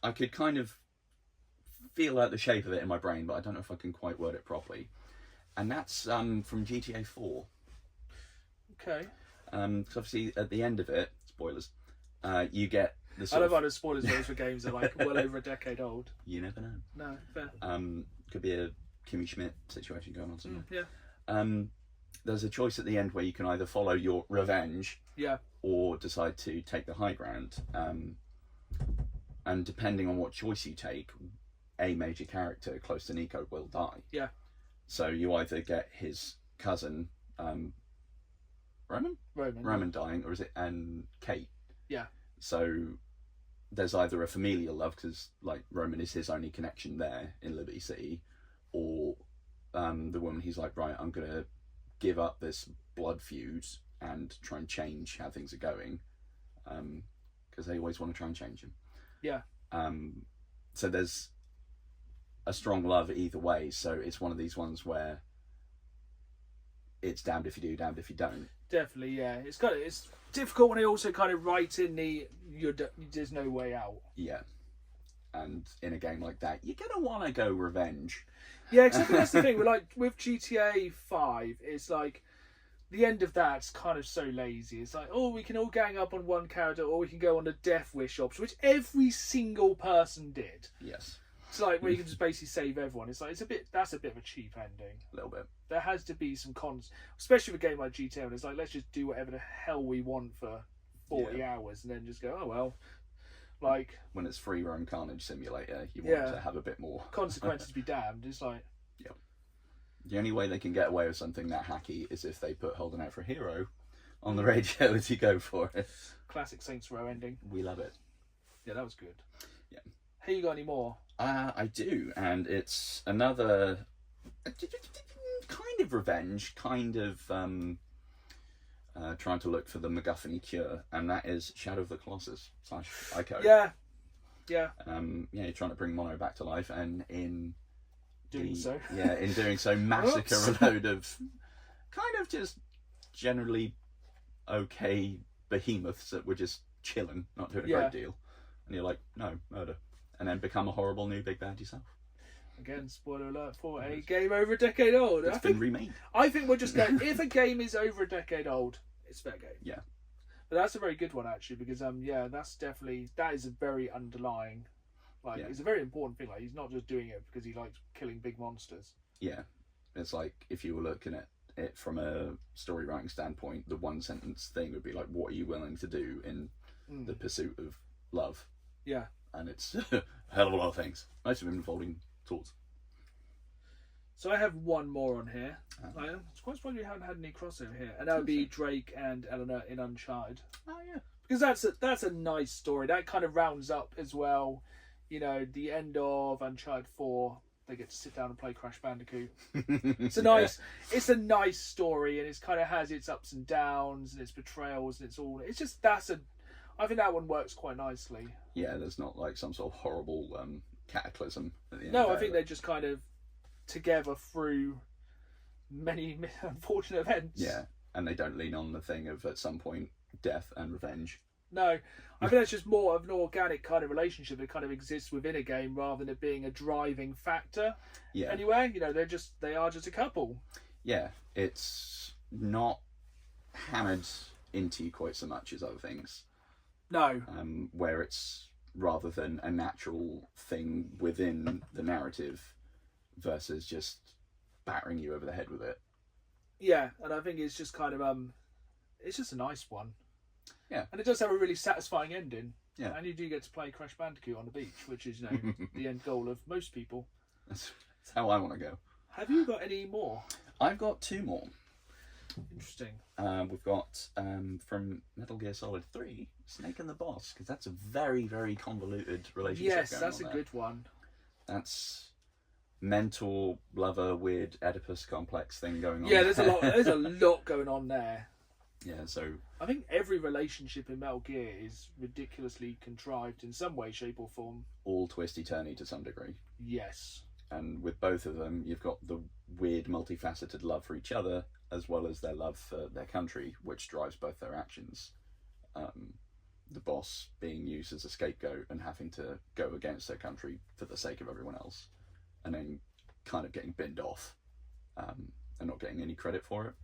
[SPEAKER 2] I could kind of feel out the shape of it in my brain, but I don't know if I can quite word it properly. And that's from GTA 4.
[SPEAKER 1] Okay.
[SPEAKER 2] 'Cause obviously at the end of it, spoilers, you get the
[SPEAKER 1] I
[SPEAKER 2] sort
[SPEAKER 1] love
[SPEAKER 2] of,
[SPEAKER 1] how the spoilers goes for games that are like well over a decade old.
[SPEAKER 2] you never know.
[SPEAKER 1] No, fair.
[SPEAKER 2] Could be a Kimmy Schmidt situation going on somewhere.
[SPEAKER 1] Yeah.
[SPEAKER 2] There's a choice at the end where you can either follow your revenge,
[SPEAKER 1] Yeah.
[SPEAKER 2] or decide to take the high ground. And depending on what choice you take, a major character close to Nico will die.
[SPEAKER 1] Yeah.
[SPEAKER 2] So you either get his cousin, Roman dying, or is it and Kate?
[SPEAKER 1] Yeah.
[SPEAKER 2] So there's either a familial love because like Roman is his only connection there in Liberty City, or the woman he's like, right, I'm gonna give up this blood feud and try and change how things are going, because they always want to try and change him.
[SPEAKER 1] Yeah.
[SPEAKER 2] So there's a strong love either way. So it's one of these ones where it's damned if you do, damned if you don't.
[SPEAKER 1] Definitely, yeah. It's difficult when they also kind of write in there's no way out.
[SPEAKER 2] Yeah. And in a game like that, you're gonna want to go revenge.
[SPEAKER 1] Yeah, because I think that's the thing. With GTA 5, it's like the end of that's kind of so lazy. It's like, oh, we can all gang up on one character, or we can go on a death wish option, which every single person did.
[SPEAKER 2] Yes.
[SPEAKER 1] It's like where you can just basically save everyone. It's like that's a bit of a cheap ending.
[SPEAKER 2] A little bit.
[SPEAKER 1] There has to be some cons, especially with a game like GTA. And it's like, let's just do whatever the hell we want for 40 hours, and then just go, oh well. Like
[SPEAKER 2] when it's free roam carnage simulator, you want to have a bit more
[SPEAKER 1] consequences. Be damned. It's like
[SPEAKER 2] the only way they can get away with something that hacky is if they put "Holding Out for a Hero" on the radio as you go for it.
[SPEAKER 1] Classic Saints Row ending.
[SPEAKER 2] We love it.
[SPEAKER 1] Yeah, that was good.
[SPEAKER 2] Yeah.
[SPEAKER 1] Hey, you got any more?
[SPEAKER 2] I do, and it's another kind of revenge, kind of trying to look for the MacGuffin cure, and that is Shadow of the Colossus / Ico.
[SPEAKER 1] Yeah.
[SPEAKER 2] You're trying to bring Mono back to life, and in doing so, massacre a load of kind of just generally okay behemoths that were just chilling, not doing a great deal, and you're like, no, murder, and then become a horrible new big bad yourself.
[SPEAKER 1] Again, spoiler alert for a game over a decade old.
[SPEAKER 2] It's been remade.
[SPEAKER 1] I think we're just going, if a game is over a decade old, it's fair game.
[SPEAKER 2] Yeah.
[SPEAKER 1] But that's a very good one actually, because that is a very underlying, it's a very important thing. Like, he's not just doing it because he likes killing big monsters.
[SPEAKER 2] Yeah. It's like if you were looking at it from a story writing standpoint, the one sentence thing would be like, what are you willing to do in the pursuit of love?
[SPEAKER 1] Yeah.
[SPEAKER 2] And it's a hell of a lot of things. Most of them involving swords.
[SPEAKER 1] So I have one more on here. It's quite surprised we haven't had any crossover here, and that would be Drake and Eleanor in Uncharted.
[SPEAKER 2] Oh yeah,
[SPEAKER 1] because that's a nice story. That kind of rounds up as well. You know, the end of Uncharted 4, they get to sit down and play Crash Bandicoot. It's a nice, it's a nice story, and it's kind of has its ups and downs and its betrayals, and I think that one works quite nicely.
[SPEAKER 2] Yeah, there's not like some sort of horrible cataclysm at the end.
[SPEAKER 1] No, I think they're just kind of together through many unfortunate events.
[SPEAKER 2] Yeah, and they don't lean on the thing of at some point death and revenge.
[SPEAKER 1] No, I think it's just more of an organic kind of relationship that kind of exists within a game rather than it being a driving factor.
[SPEAKER 2] Yeah.
[SPEAKER 1] Anyway, you know, they are just a couple.
[SPEAKER 2] Yeah, it's not hammered into you quite so much as other things.
[SPEAKER 1] No.
[SPEAKER 2] Where it's rather than a natural thing within the narrative versus just battering you over the head with it.
[SPEAKER 1] Yeah, and I think it's just kind of it's just a nice one.
[SPEAKER 2] Yeah.
[SPEAKER 1] And it does have a really satisfying ending.
[SPEAKER 2] Yeah.
[SPEAKER 1] And you do get to play Crash Bandicoot on the beach, which is, you know, the end goal of most people.
[SPEAKER 2] That's how I want to go.
[SPEAKER 1] Have you got any more?
[SPEAKER 2] I've got 2 more.
[SPEAKER 1] Interesting.
[SPEAKER 2] We've got from Metal Gear Solid 3, Snake and the Boss, because that's a very, very convoluted relationship.
[SPEAKER 1] Yes,
[SPEAKER 2] going
[SPEAKER 1] that's
[SPEAKER 2] on
[SPEAKER 1] a
[SPEAKER 2] there.
[SPEAKER 1] good one.
[SPEAKER 2] That's mentor, lover, weird Oedipus complex thing going on.
[SPEAKER 1] Yeah, there's a lot. There's a lot going on there.
[SPEAKER 2] Yeah, so
[SPEAKER 1] I think every relationship in Metal Gear is ridiculously contrived in some way, shape, or form.
[SPEAKER 2] all twisty-turny to some degree.
[SPEAKER 1] Yes.
[SPEAKER 2] And with both of them, you've got the weird, multifaceted love for each other, as well as their love for their country, which drives both their actions. The boss being used as a scapegoat and having to go against their country for the sake of everyone else, and then kind of getting binned off and not getting any credit for it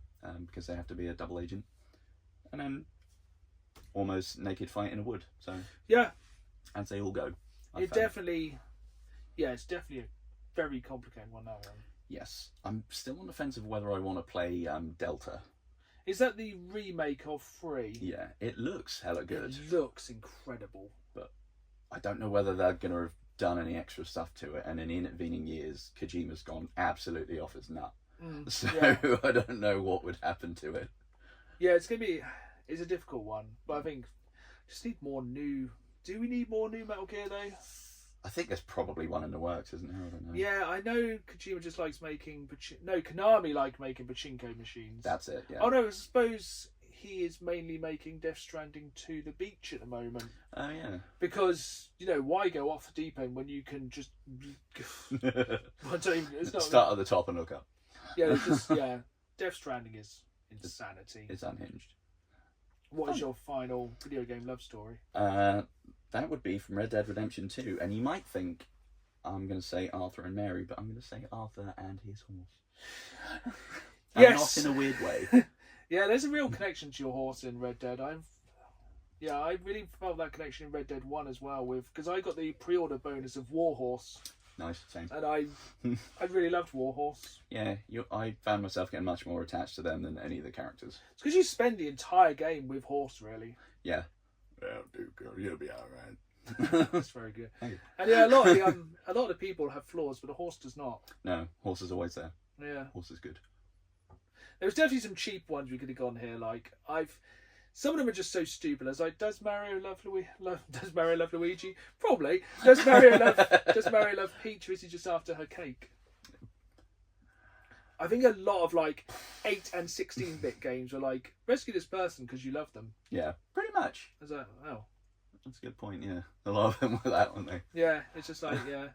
[SPEAKER 2] because they have to be a double agent. And then almost naked fight in a wood. So
[SPEAKER 1] yeah,
[SPEAKER 2] as they all go.
[SPEAKER 1] It's definitely a very complicated one, that one.
[SPEAKER 2] Yes, I'm still on the fence of whether I want to play Delta.
[SPEAKER 1] Is that the remake of 3?
[SPEAKER 2] Yeah, it looks hella good.
[SPEAKER 1] It looks incredible.
[SPEAKER 2] But I don't know whether they're going to have done any extra stuff to it. And in the intervening years, Kojima's gone absolutely off his nut. So yeah. I don't know what would happen to it.
[SPEAKER 1] Yeah, it's a difficult one. But I think just need more new... Do we need more new Metal Gear, though?
[SPEAKER 2] I think there's probably one in the works, isn't there? I don't know.
[SPEAKER 1] Yeah, I know Kojima just likes making... Konami like making pachinko machines.
[SPEAKER 2] That's it, yeah.
[SPEAKER 1] Oh, no, I suppose he is mainly making Death Stranding to the beach at the moment.
[SPEAKER 2] Oh, yeah.
[SPEAKER 1] Because, why go off the deep end when you can just...
[SPEAKER 2] Start at the top and look up.
[SPEAKER 1] Yeah, Death Stranding is insanity.
[SPEAKER 2] It's unhinged.
[SPEAKER 1] What is your final video game love story?
[SPEAKER 2] That would be from Red Dead Redemption 2. And you might think I'm going to say Arthur and Mary, but I'm going to say Arthur and his horse.
[SPEAKER 1] Yes!
[SPEAKER 2] Not in a weird way.
[SPEAKER 1] Yeah, there's a real connection to your horse in Red Dead. I really felt that connection in Red Dead 1 as well, because I got the pre-order bonus of Warhorse.
[SPEAKER 2] Nice, same.
[SPEAKER 1] And I really loved Warhorse.
[SPEAKER 2] Yeah, I found myself getting much more attached to them than any of the characters.
[SPEAKER 1] It's because you spend the entire game with Horse, really.
[SPEAKER 2] Yeah. Well, dude, girl, you'll be alright.
[SPEAKER 1] That's very good. And yeah, a lot of the people have flaws, but the horse does not.
[SPEAKER 2] No, horse is always there.
[SPEAKER 1] Yeah.
[SPEAKER 2] Horse is good.
[SPEAKER 1] There's definitely some cheap ones we could have gone here. Some of them are just so stupid. As does Mario love Luigi? Probably. Does Mario love Peach, or is he just after her cake? I think a lot of 8 and 16-bit games are rescue this person because you love them.
[SPEAKER 2] Yeah, pretty much.
[SPEAKER 1] That's a
[SPEAKER 2] good point. Yeah, a lot of them were that, weren't they?
[SPEAKER 1] Yeah, it's just yeah.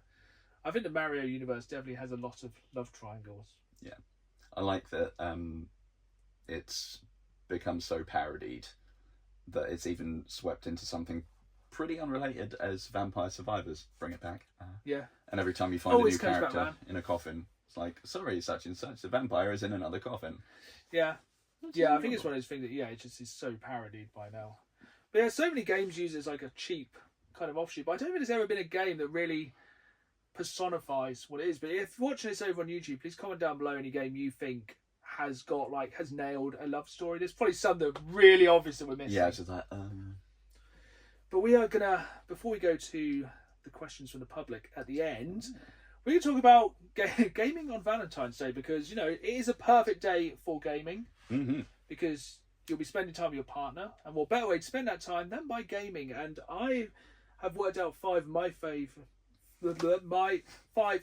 [SPEAKER 1] I think the Mario universe definitely has a lot of love triangles.
[SPEAKER 2] Yeah, I like that. It's become so parodied that it's even swept into something pretty unrelated as Vampire Survivors bring it back.
[SPEAKER 1] Yeah.
[SPEAKER 2] And every time you find a new character in a coffin, it's like, sorry, such and such, the vampire is in another coffin.
[SPEAKER 1] Yeah. Yeah, I think it's one of those things that, it just is so parodied by now. But yeah, so many games use it as a cheap kind of offshoot. But I don't think there's ever been a game that really personifies what it is. But if you're watching this over on YouTube, please comment down below any game you think has nailed a love story. There's probably some that are really obvious that we're missing.
[SPEAKER 2] Yeah, it's just
[SPEAKER 1] But we are gonna, before we go to the questions from the public at the end, we're gonna talk about gaming on Valentine's Day, because it is a perfect day for gaming.
[SPEAKER 2] Mm-hmm.
[SPEAKER 1] Because you'll be spending time with your partner, and what better way to spend that time than by gaming? And I have worked out 5 of my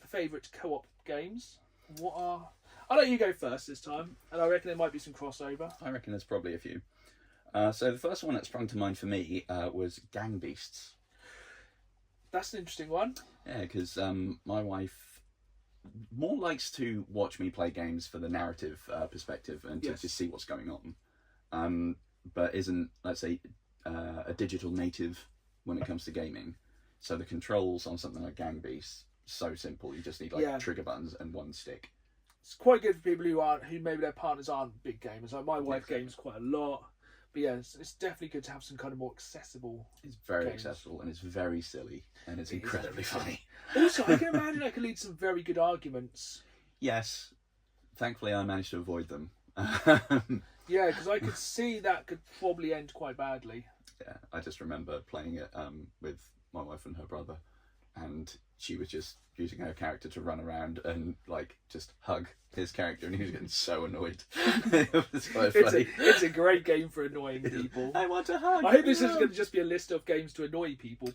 [SPEAKER 1] favourite co-op games. I'll let you go first this time, and I reckon there might be some crossover.
[SPEAKER 2] I reckon there's probably a few. So the first one that sprung to mind for me was Gang Beasts.
[SPEAKER 1] That's an interesting one.
[SPEAKER 2] Yeah, because my wife more likes to watch me play games for the narrative perspective and to just see what's going on. But isn't, let's say, a digital native when it comes to gaming. So the controls on something like Gang Beasts, so simple. You just need like trigger buttons and one stick.
[SPEAKER 1] It's quite good for people who maybe their partners aren't big gamers. Like my wife games quite a lot. But yeah, it's definitely good to have some kind of more accessible.
[SPEAKER 2] It's very accessible and it's very silly and it's incredibly funny.
[SPEAKER 1] Also, I can imagine I could lead some very good arguments.
[SPEAKER 2] Yes. Thankfully, I managed to avoid them.
[SPEAKER 1] Yeah, because I could see that could probably end quite badly.
[SPEAKER 2] Yeah, I just remember playing it with my wife and her brother, and she was just using her character to run around and like just hug his character, and he was getting so annoyed. It was quite funny.
[SPEAKER 1] It's a great game for annoying people.
[SPEAKER 2] I want to hug.
[SPEAKER 1] I hope this is going to just be a list of games to annoy people.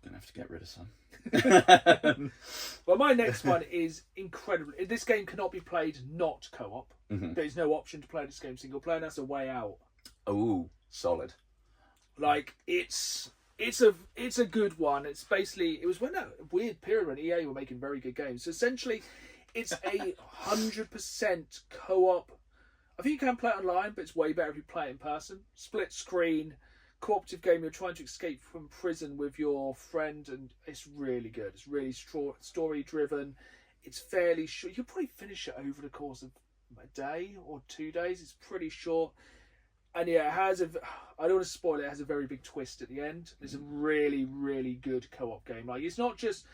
[SPEAKER 2] Gonna have to get rid of some.
[SPEAKER 1] Well, my next one is incredible. This game cannot be played not co-op. There's no option to play this game single player, and that's a way out.
[SPEAKER 2] Oh, solid.
[SPEAKER 1] Like it's a good one. It's basically, it was when that weird period when EA were making very good games. So essentially, it's a 100% co-op. I think you can play it online, but it's way better if you play it in person. Split screen, cooperative game. You're trying to escape from prison with your friend, and it's really good. It's really story driven. It's fairly short. You'll probably finish it over the course of a day or 2 days. It's pretty short. And yeah, it has I don't want to spoil it, it has a very big twist at the end. It's a really, really good co-op game. Like, it's not just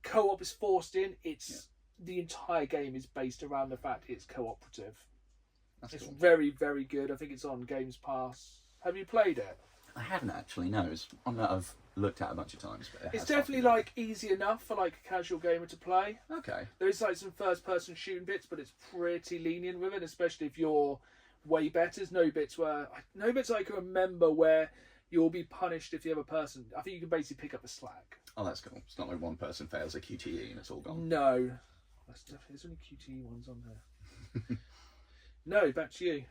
[SPEAKER 1] co-op is forced in, it's the entire game is based around the fact it's cooperative. It's cool. Very, very good. I think it's on Games Pass. Have you played it?
[SPEAKER 2] I haven't actually, no. It's one that I've looked at a bunch of times. But
[SPEAKER 1] it's definitely like easy enough for like a casual gamer to play.
[SPEAKER 2] Okay.
[SPEAKER 1] There's like some first person shooting bits, but it's pretty lenient with it, especially if you're way better. There's no bits I can remember where you'll be punished if the other person. I think you can basically pick up the slack.
[SPEAKER 2] Oh, that's cool. It's not like one person fails a QTE and it's all gone.
[SPEAKER 1] No, there's only QTE ones on there. No, back to you.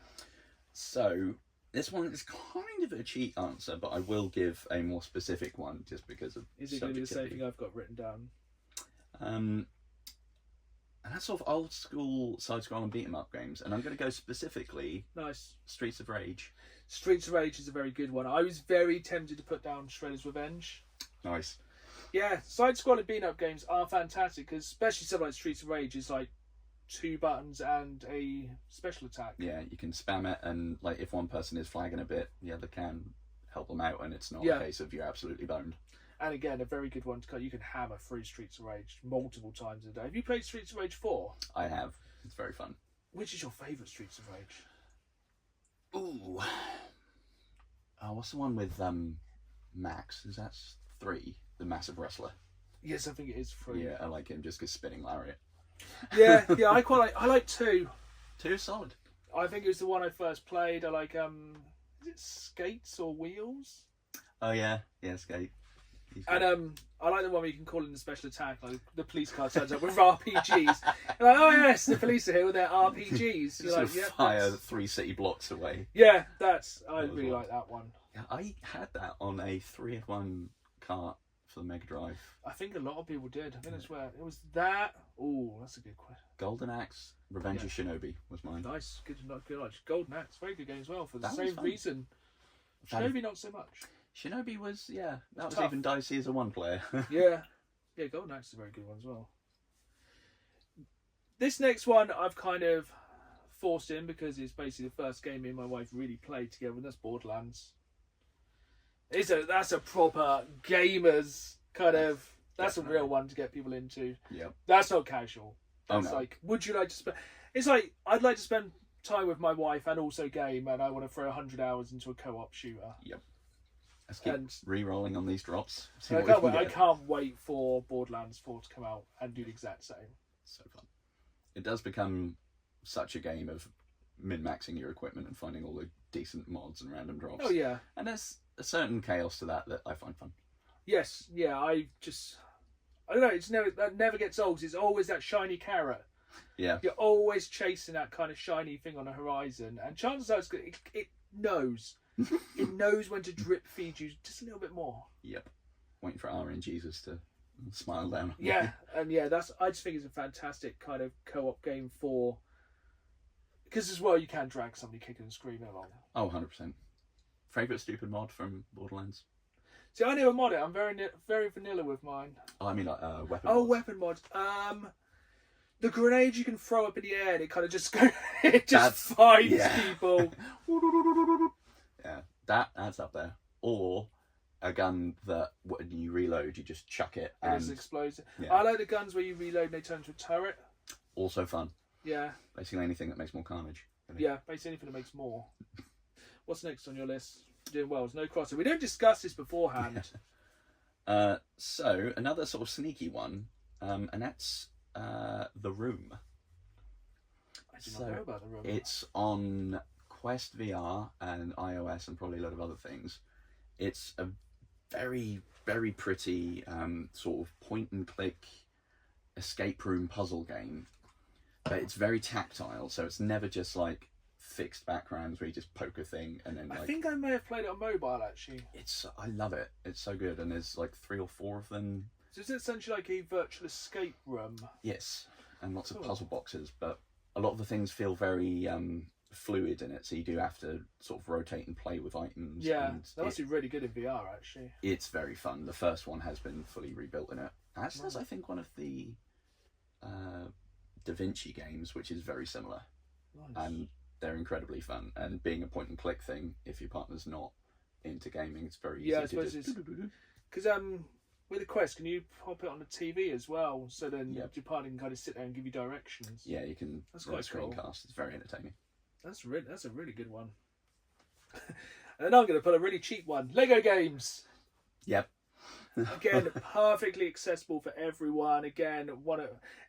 [SPEAKER 2] So this one is kind of a cheat answer, but I will give a more specific one just because of.
[SPEAKER 1] Is it going to be the same thing I've got written down?
[SPEAKER 2] And that's sort of old school side-scrolling beat-em-up games, and I'm going to go specifically.
[SPEAKER 1] Nice.
[SPEAKER 2] Streets of Rage.
[SPEAKER 1] Streets of Rage is a very good one. I was very tempted to put down Shredder's Revenge.
[SPEAKER 2] Nice.
[SPEAKER 1] Yeah, side-scrolling beat-em-up games are fantastic, because especially something like Streets of Rage is like 2 buttons and a special attack.
[SPEAKER 2] Yeah, you can spam it, and like if one person is flagging a bit, the other can help them out, and it's not a case of you're absolutely boned. And
[SPEAKER 1] again, a very good one to cut. You can hammer through Streets of Rage multiple times a day. Have you played Streets of Rage 4?
[SPEAKER 2] I have. It's very fun.
[SPEAKER 1] Which is your favourite Streets of Rage?
[SPEAKER 2] Ooh. Oh, what's the one with Max? Is that 3? The massive wrestler.
[SPEAKER 1] Yes, I think it is 3.
[SPEAKER 2] Yeah, I like him just because spinning lariat.
[SPEAKER 1] Yeah, I like 2.
[SPEAKER 2] 2 is solid.
[SPEAKER 1] I think it was the one I first played. I like is it Skates or Wheels?
[SPEAKER 2] Oh yeah, Skate.
[SPEAKER 1] And I like the one where you can call in the special attack, like the police car turns up with RPGs. You're like, oh yes, the police are here with their RPGs. You're like,
[SPEAKER 2] yeah, fire 3 city blocks away.
[SPEAKER 1] Yeah, I really like that one.
[SPEAKER 2] Yeah, I had that on a 3-in-1 cart for the Mega Drive.
[SPEAKER 1] I think a lot of people did. I think that's where it was. That. Oh, that's a good question.
[SPEAKER 2] Golden Axe, Revenge of Shinobi was mine.
[SPEAKER 1] Nice, good. Golden Axe, very good game as well for the same reason. Shinobi not so much.
[SPEAKER 2] Shinobi was, that was tough. Even dicey as a 1-player.
[SPEAKER 1] yeah, Golden Axe is a very good one as well. This next one I've kind of forced in because it's basically the first game me and my wife really played together, and that's Borderlands. That's a proper gamers kind of. That's definitely a real one to get people into.
[SPEAKER 2] Yep.
[SPEAKER 1] That's not casual. That's
[SPEAKER 2] like,
[SPEAKER 1] would you like to spend? It's like I'd like to spend time with my wife and also game, and I want to throw 100 hours into a co-op shooter.
[SPEAKER 2] Yep. Let's keep re-rolling on these drops.
[SPEAKER 1] I can't wait for Borderlands 4 to come out and do the exact same.
[SPEAKER 2] So fun. It does become such a game of min-maxing your equipment and finding all the decent mods and random drops.
[SPEAKER 1] Oh yeah.
[SPEAKER 2] And there's a certain chaos to that I find fun.
[SPEAKER 1] Yes, yeah, I don't know, that never gets old. It's always that shiny carrot.
[SPEAKER 2] Yeah.
[SPEAKER 1] You're always chasing that kind of shiny thing on the horizon, and chances are it knows. It knows when to drip feed you just a little bit more.
[SPEAKER 2] Yep. Waiting for RNGesus to Smile down.
[SPEAKER 1] Yeah, and yeah, I just think it's a fantastic kind of co-op game for, because as well you can drag somebody kicking and screaming along.
[SPEAKER 2] Oh, 100%. Favourite stupid mod from Borderlands?
[SPEAKER 1] See, I never mod it. I'm very vanilla with mine.
[SPEAKER 2] Oh, I mean like weapon
[SPEAKER 1] Oh,
[SPEAKER 2] mods.
[SPEAKER 1] weapon mods. The grenade you can throw up in the air and it kind of just goes, it just finds people.
[SPEAKER 2] Yeah, that's up there. Or a gun that when you reload, you just chuck it
[SPEAKER 1] And
[SPEAKER 2] and
[SPEAKER 1] it explodes.
[SPEAKER 2] Yeah.
[SPEAKER 1] I like the guns where you reload and they turn into a turret.
[SPEAKER 2] Also fun.
[SPEAKER 1] Yeah.
[SPEAKER 2] Basically anything that makes more carnage. Really.
[SPEAKER 1] Yeah, basically anything that makes more. What's next on your list? You're doing well. There's no crosser. We don't discuss this beforehand.
[SPEAKER 2] So another sort of sneaky one, and that's The Room.
[SPEAKER 1] I do not know about The Room.
[SPEAKER 2] It's on Quest VR and iOS and probably a lot of other things. It's a very, very pretty sort of point and click escape room puzzle game, but it's very tactile, so it's never just like fixed backgrounds where you just poke a thing and then
[SPEAKER 1] I think I may have played it on mobile actually.
[SPEAKER 2] I love it. It's so good, and there's like 3 or 4 of them.
[SPEAKER 1] So is it essentially like a virtual escape room?
[SPEAKER 2] Yes, and lots of
[SPEAKER 1] Cool.
[SPEAKER 2] puzzle boxes, but a lot of the things feel very fluid in it, so you do have to sort of rotate and play with items.
[SPEAKER 1] Yeah,
[SPEAKER 2] and
[SPEAKER 1] that must be really good in VR actually.
[SPEAKER 2] it's very fun. The first one has been fully rebuilt in it. As does, I think, one of the Da Vinci games, which is very similar.
[SPEAKER 1] Nice.
[SPEAKER 2] And they're incredibly fun. And being a point and click thing, if your partner's not into gaming, it's very easy
[SPEAKER 1] Yeah, I
[SPEAKER 2] to
[SPEAKER 1] suppose
[SPEAKER 2] just...
[SPEAKER 1] it's because with the Quest, can you pop it on the TV as well? So then your partner can kind of sit there and give you directions.
[SPEAKER 2] Yeah, you can.
[SPEAKER 1] That's
[SPEAKER 2] run a
[SPEAKER 1] quite cool.
[SPEAKER 2] screencast. It's very entertaining.
[SPEAKER 1] That's a really good one. And then I'm going to put a really cheap one: Lego games.
[SPEAKER 2] Yep.
[SPEAKER 1] Again, perfectly accessible for everyone. Again,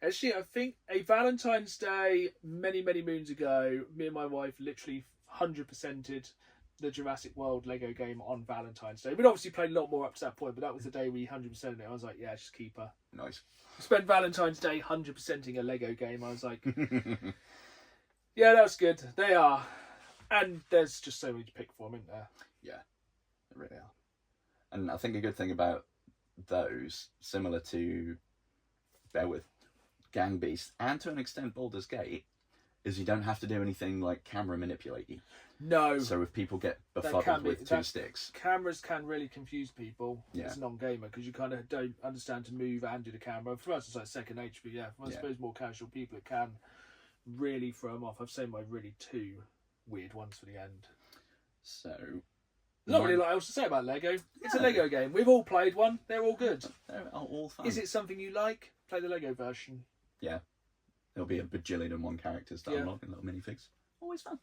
[SPEAKER 1] actually, I think a Valentine's Day many moons ago, me and my wife literally 100%ed the Jurassic World Lego game on Valentine's Day. We'd obviously played a lot more up to that point, but that was the day we 100%ed it. I was like, yeah, just keep her.
[SPEAKER 2] Nice.
[SPEAKER 1] Spent Valentine's Day 100%ing a Lego game. I was like, yeah, that's good. They are. And there's just so many to pick from, isn't there?
[SPEAKER 2] Yeah, they really are. And I think a good thing about those, similar to, bear with, Gang Beast, and to an extent Baldur's Gate, is you don't have to do anything like camera manipulate you.
[SPEAKER 1] No.
[SPEAKER 2] So if people get befuddled with two sticks...
[SPEAKER 1] Cameras can really confuse people
[SPEAKER 2] Yeah.
[SPEAKER 1] as a non-gamer, because you kind of don't understand to move and do the camera. For us, it's like second nature, but yeah, I suppose more casual people, it can really throw them off. I've saved my really 2 weird ones for the end.
[SPEAKER 2] So...
[SPEAKER 1] Not really a lot else to say about Lego. It's a Lego game. We've all played one. They're all good.
[SPEAKER 2] They're all fun.
[SPEAKER 1] Is it something you like? Play the Lego version.
[SPEAKER 2] Yeah. There'll be a bajillion and one characters to unlock in little minifigs. Always fun.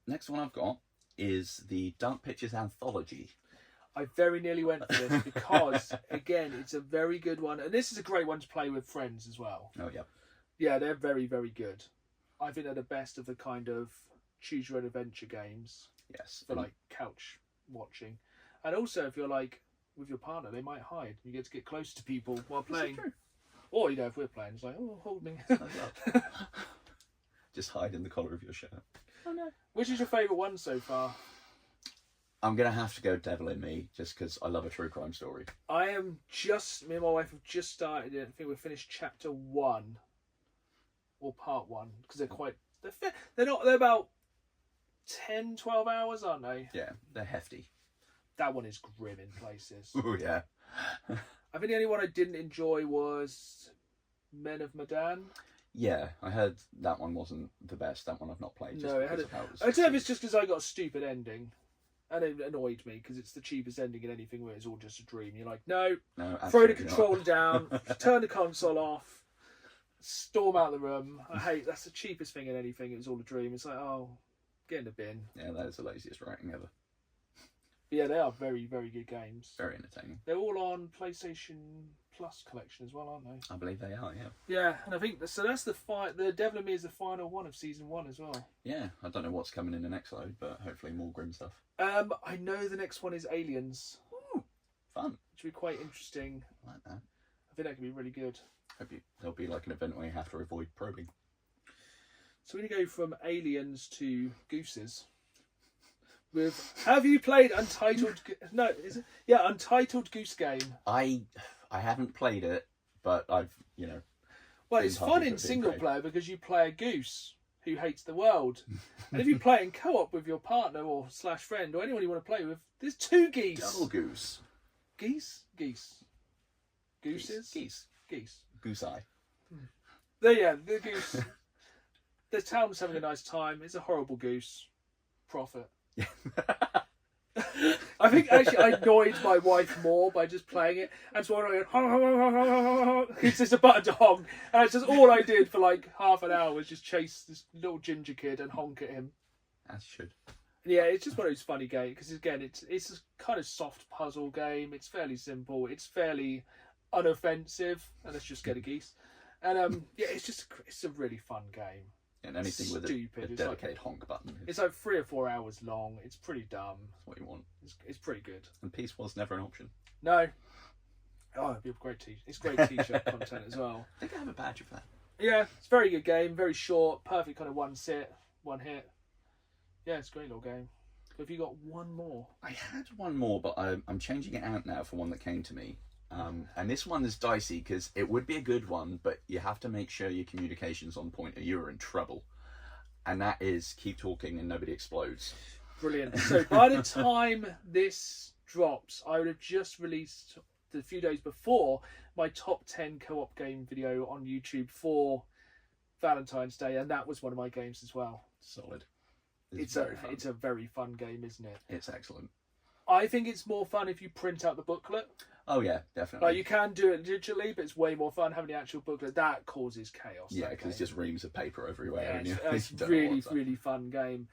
[SPEAKER 2] Next one I've got is the Dark Pictures Anthology.
[SPEAKER 1] I very nearly went for this because, again, it's a very good one. And this is a great one to play with friends as well.
[SPEAKER 2] Oh, yeah.
[SPEAKER 1] Yeah, they're very good. I think they're the best of the kind of choose your own adventure games.
[SPEAKER 2] Yes.
[SPEAKER 1] For like couch watching. And also if you're like with your partner, they might hide. You get to get close to people while playing.
[SPEAKER 2] True.
[SPEAKER 1] Or, if we're playing, it's like, oh, hold me.
[SPEAKER 2] Just hide in the collar of your shirt.
[SPEAKER 1] Oh no. Which is your favourite one so far?
[SPEAKER 2] I'm going to have to go Devil in Me, just because I love a true crime story.
[SPEAKER 1] Me and my wife have just started it. I think we've finished chapter 1. Or part 1. Because they're about 10, 12 hours, aren't they?
[SPEAKER 2] Yeah, they're hefty.
[SPEAKER 1] That one is grim in places.
[SPEAKER 2] Oh, yeah.
[SPEAKER 1] I think the only one I didn't enjoy was Men of Medan.
[SPEAKER 2] Yeah, I heard that one wasn't the best. That one I've not played.
[SPEAKER 1] No, it had I don't know if it's just because I got a stupid ending. And it annoyed me because it's the cheapest ending in anything where it's all just a dream. You're like, no throw the controller down, turn the console off, storm out the room. That's the cheapest thing in anything. It was all a dream. It's like, oh, get in the bin.
[SPEAKER 2] Yeah, that is the laziest writing ever.
[SPEAKER 1] But yeah, they are very good games.
[SPEAKER 2] Very entertaining.
[SPEAKER 1] They're all on PlayStation Plus collection as well, aren't they?
[SPEAKER 2] I believe they are, yeah.
[SPEAKER 1] Yeah, and I think so. That's the Devil in Me is the final one of season 1 as well.
[SPEAKER 2] Yeah, I don't know what's coming in the next load, but hopefully more grim stuff.
[SPEAKER 1] I know the next one is Aliens.
[SPEAKER 2] Ooh, fun.
[SPEAKER 1] Which would be quite interesting.
[SPEAKER 2] I like that.
[SPEAKER 1] I think that could be really good.
[SPEAKER 2] Hope there'll be like an event where you have to avoid probing.
[SPEAKER 1] So we're going to go from Aliens to Gooses. Have you played Untitled? No, is it? Yeah, Untitled Goose Game.
[SPEAKER 2] I haven't played it, but I've
[SPEAKER 1] Well, it's fun in single player because you play a goose who hates the world, and if you play in co-op with your partner or / friend or anyone you want to play with, there's 2 geese.
[SPEAKER 2] Double goose.
[SPEAKER 1] Geese. Gooses.
[SPEAKER 2] Geese. Goose eye.
[SPEAKER 1] The goose. The town's having a nice time. It's a horrible goose. Profit.
[SPEAKER 2] Yeah.
[SPEAKER 1] I think actually I annoyed my wife more by just playing it, and so I went, it's just a button to honk, and it's just all I did for like half an hour was just chase this little ginger kid and honk at him.
[SPEAKER 2] As you should.
[SPEAKER 1] Yeah, it's just one of those funny games because again, it's a kind of soft puzzle game. It's fairly simple. It's fairly unoffensive, and let's just get a geese. And it's a really fun game.
[SPEAKER 2] And anything with a dedicated honk button.
[SPEAKER 1] It's like 3 or 4 hours long. It's pretty dumb.
[SPEAKER 2] That's what you want.
[SPEAKER 1] It's pretty good.
[SPEAKER 2] And peace was never an option.
[SPEAKER 1] No. Oh, it'd be a great t-shirt. It's great t-shirt content as well.
[SPEAKER 2] I think I have a badge of that.
[SPEAKER 1] Yeah, it's a very good game. Very short. Perfect kind of one sit, one hit. Yeah, it's a great little game. Have you got one more?
[SPEAKER 2] I had one more, but I'm changing it out now for one that came to me. And this one is dicey because it would be a good one, but you have to make sure your communication's on point or you're in trouble. And that is keep talking and nobody explodes.
[SPEAKER 1] Brilliant. So by the time this drops, I would have just released a few days before my top 10 co-op game video on YouTube for Valentine's Day, and that was one of my games as well.
[SPEAKER 2] Solid.
[SPEAKER 1] It's a very fun game, isn't it?
[SPEAKER 2] It's excellent.
[SPEAKER 1] I think it's more fun if you print out the booklet.
[SPEAKER 2] Oh yeah, definitely.
[SPEAKER 1] Like you can do it digitally, but it's way more fun having the actual booklet. That causes chaos.
[SPEAKER 2] Yeah, because it's just reams of paper everywhere.
[SPEAKER 1] Yeah,
[SPEAKER 2] and
[SPEAKER 1] it's really fun game.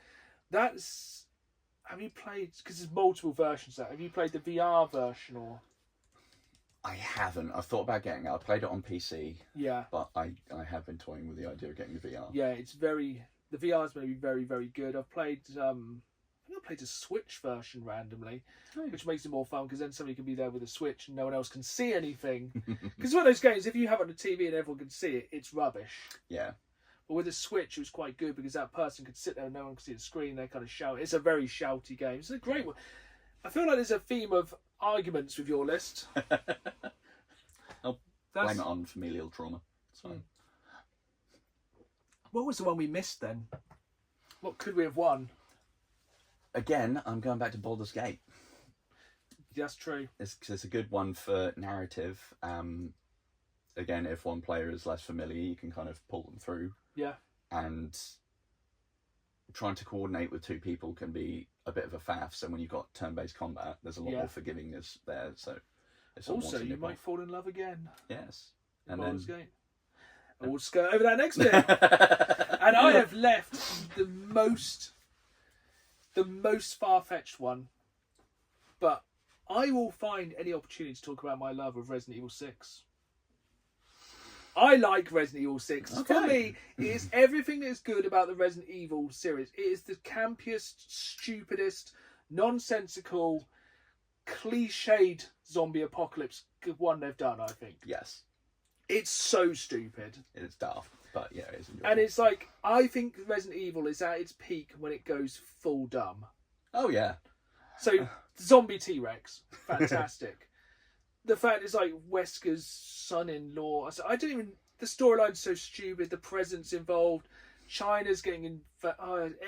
[SPEAKER 1] Have you played? Because there's multiple versions of that. Have you played the VR version or?
[SPEAKER 2] I haven't. I've thought about getting it. I played it on PC.
[SPEAKER 1] Yeah.
[SPEAKER 2] But I have been toying with the idea of getting the VR.
[SPEAKER 1] Yeah, the VR is going to be very, very good. I've played. I think I played a Switch version randomly, which makes it more fun because then somebody can be there with a Switch and no one else can see anything. Because one of those games, if you have it on the TV and everyone can see it, it's rubbish.
[SPEAKER 2] Yeah.
[SPEAKER 1] But with a Switch, it was quite good because that person could sit there and no one could see the screen. They kind of shout. It's a very shouty game. It's a great one. I feel like there's a theme of arguments with your list.
[SPEAKER 2] I'll blame it on familial trauma. It's fine.
[SPEAKER 1] What was the one we missed then? What could we have won?
[SPEAKER 2] Again, I'm going back to Baldur's Gate.
[SPEAKER 1] That's true.
[SPEAKER 2] It's a good one for narrative. Again, if one player is less familiar, you can kind of pull them through.
[SPEAKER 1] Yeah.
[SPEAKER 2] And trying to coordinate with 2 people can be a bit of a faff. So when you've got turn-based combat, there's a lot more forgivingness there. So it's
[SPEAKER 1] also, you might fall in love again.
[SPEAKER 2] Yes.
[SPEAKER 1] And Baldur's Gate. We'll just go over that next bit. And I have left the most far-fetched one, but I will find any opportunity to talk about my love of Resident Evil 6. I like Resident Evil 6.
[SPEAKER 2] Okay.
[SPEAKER 1] For me, it is everything that is good about the Resident Evil series. It is the campiest, stupidest, nonsensical, cliched zombie apocalypse one they've done, I think.
[SPEAKER 2] Yes.
[SPEAKER 1] It's so stupid.
[SPEAKER 2] It's daft, but yeah, it's enjoyable.
[SPEAKER 1] And it's like, I think Resident Evil is at its peak when it goes full dumb.
[SPEAKER 2] Oh, yeah.
[SPEAKER 1] So, zombie T-Rex, fantastic. The fact is like Wesker's son-in-law. I don't even. The storyline's so stupid. The presence involved. China's getting in.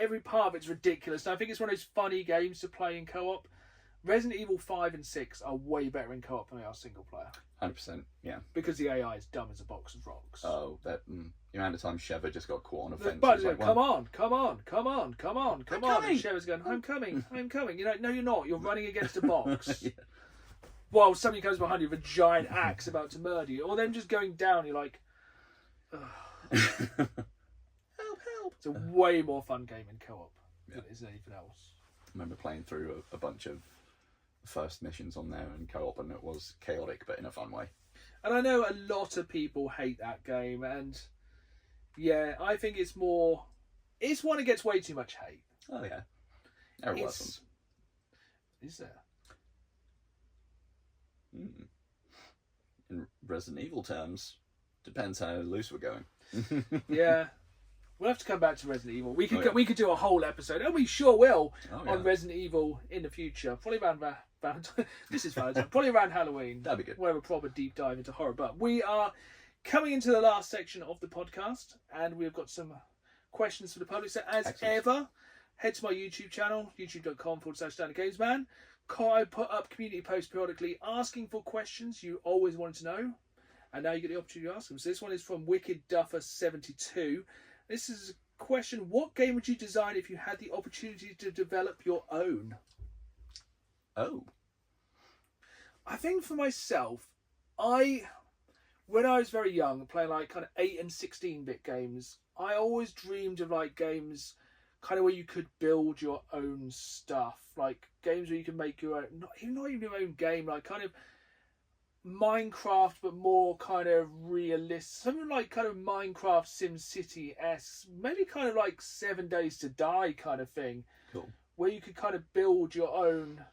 [SPEAKER 1] Every part of it's ridiculous. And I think it's one of those funny games to play in co-op. Resident Evil 5 and 6 are way better in co-op than they are single player.
[SPEAKER 2] 100%, yeah.
[SPEAKER 1] Because the AI is dumb as a box of rocks.
[SPEAKER 2] Oh, the amount of time Sheva just got caught on a fence.
[SPEAKER 1] But
[SPEAKER 2] like,
[SPEAKER 1] come on. And Sheva's going, I'm coming. You're like, no, you're not. You're running against a box. Yeah. While somebody comes behind you with a giant axe about to murder you. Or them just going down, you're like, ugh. Help. It's a way more fun game in co-op than it is anything else.
[SPEAKER 2] I remember playing through a bunch of first missions on there in co-op, and it was chaotic but in a fun way.
[SPEAKER 1] And I know a lot of people hate that game, and yeah, I think it's one that gets way too much hate.
[SPEAKER 2] Oh yeah, there are worse ones.
[SPEAKER 1] Is there?
[SPEAKER 2] In Resident Evil terms, depends how loose we're going.
[SPEAKER 1] Yeah, We'll have to come back to Resident Evil. We could do a whole episode, and we sure will, on Resident Evil in the future. Probably around Valentine. This is Valentine. Probably around Halloween.
[SPEAKER 2] That'd be good.
[SPEAKER 1] We'll have a proper deep dive into horror. But we are coming into the last section of the podcast, and we've got some questions for the public. So as ever, head to my YouTube channel, youtube.com/StandardGamesMan. I put up community posts periodically asking for questions you always wanted to know, and now you get the opportunity to ask them. So this one is from Wicked Duffer 72. This is a question: what game would you design if you had the opportunity to develop your own?
[SPEAKER 2] Oh.
[SPEAKER 1] I think for myself, when I was very young, playing like kind of 8 and 16-bit games, I always dreamed of like games kind of where you could build your own stuff, like games where you can make your own, not even your own game, like kind of Minecraft, but more kind of realistic, something like kind of Minecraft SimCity-esque, maybe kind of like 7 Days to Die kind of thing.
[SPEAKER 2] Cool.
[SPEAKER 1] Where you could kind of build your own.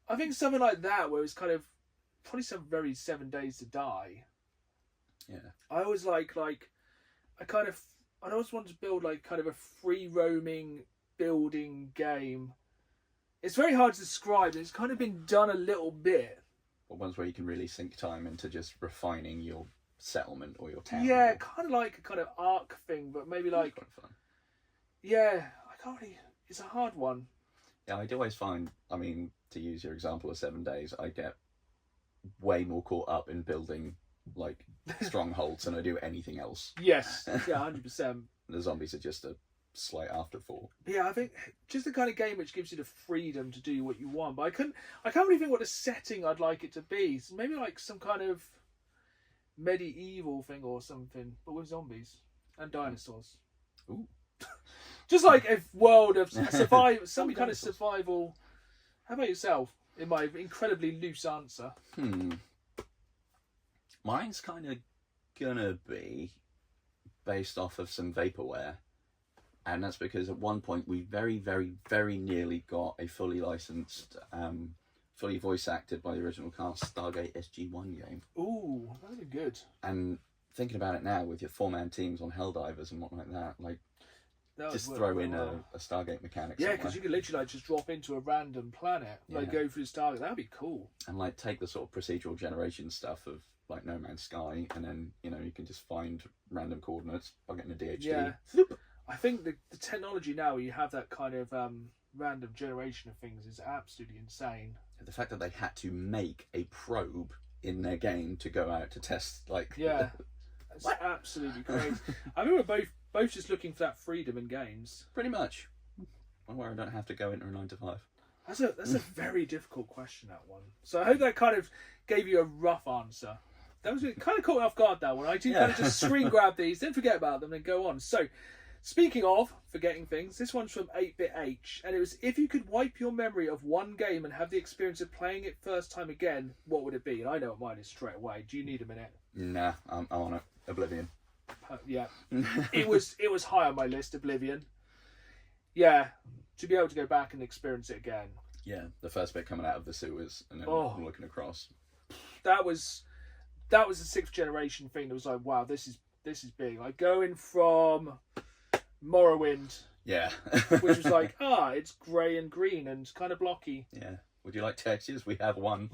[SPEAKER 1] I think something like that, where it's kind of probably some very 7 Days to Die.
[SPEAKER 2] Yeah.
[SPEAKER 1] I always I always wanted to build like kind of a free roaming building game. It's very hard to describe. It's kind of been done a little bit.
[SPEAKER 2] But ones where you can really sink time into just refining your settlement or your town.
[SPEAKER 1] Yeah, kind of like a kind of arc thing, but maybe like.
[SPEAKER 2] Quite fun.
[SPEAKER 1] Yeah, I can't really. It's a hard one.
[SPEAKER 2] Yeah, I do always find. I mean, to use your example of 7 Days, I get way more caught up in building like strongholds than I do anything else.
[SPEAKER 1] Yes, yeah, 100%.
[SPEAKER 2] The zombies are just a slight afterthought.
[SPEAKER 1] Yeah, I think just the kind of game which gives you the freedom to do what you want. But I can't really think what the setting I'd like it to be. So maybe like some kind of medieval thing or something, but with zombies and dinosaurs.
[SPEAKER 2] Ooh.
[SPEAKER 1] Just like a world of survival, some kind of survival. How about yourself? In my incredibly loose answer.
[SPEAKER 2] Mine's kind of gonna be based off of some vaporware. And that's because at one point we very, very, very nearly got a fully licensed, fully voice acted by the original cast Stargate SG-1 game.
[SPEAKER 1] Ooh, that would be good.
[SPEAKER 2] And thinking about it now with your 4-man teams on Helldivers and whatnot like that, like just throw in a Stargate mechanic.
[SPEAKER 1] Yeah, because you could literally like just drop into a random planet, like go through Stargate. That'd be cool.
[SPEAKER 2] And like take the sort of procedural generation stuff of like No Man's Sky, and then you can just find random coordinates, plug it in a DHD.
[SPEAKER 1] Yeah.
[SPEAKER 2] Floop.
[SPEAKER 1] I think the technology now, where you have that kind of random generation of things, is absolutely insane.
[SPEAKER 2] The fact that they had to make a probe in their game to go out to test, like
[SPEAKER 1] that's absolutely crazy. I mean, we're both just looking for that freedom in games.
[SPEAKER 2] Pretty much. One where I don't have to go into a 9 to 5.
[SPEAKER 1] That's a very difficult question, that one. So I hope that kind of gave you a rough answer. That was kind of caught me off guard, that one. I do kind of just screen grab these, then forget about them, and go on. So, speaking of forgetting things, this one's from 8BitH, and it was: if you could wipe your memory of one game and have the experience of playing it first time again, what would it be? And I know what mine is straight away. Do you need a minute?
[SPEAKER 2] Nah, I'm on it. Oblivion.
[SPEAKER 1] Yeah, it was high on my list. Oblivion. Yeah, to be able to go back and experience it again.
[SPEAKER 2] Yeah, the first bit coming out of the sewers and then looking across.
[SPEAKER 1] That was a 6th generation thing. That was like, wow, this is big. Like going from Morrowind, which was like, it's grey and green and kind of blocky.
[SPEAKER 2] Yeah. Would you like textures? We have one.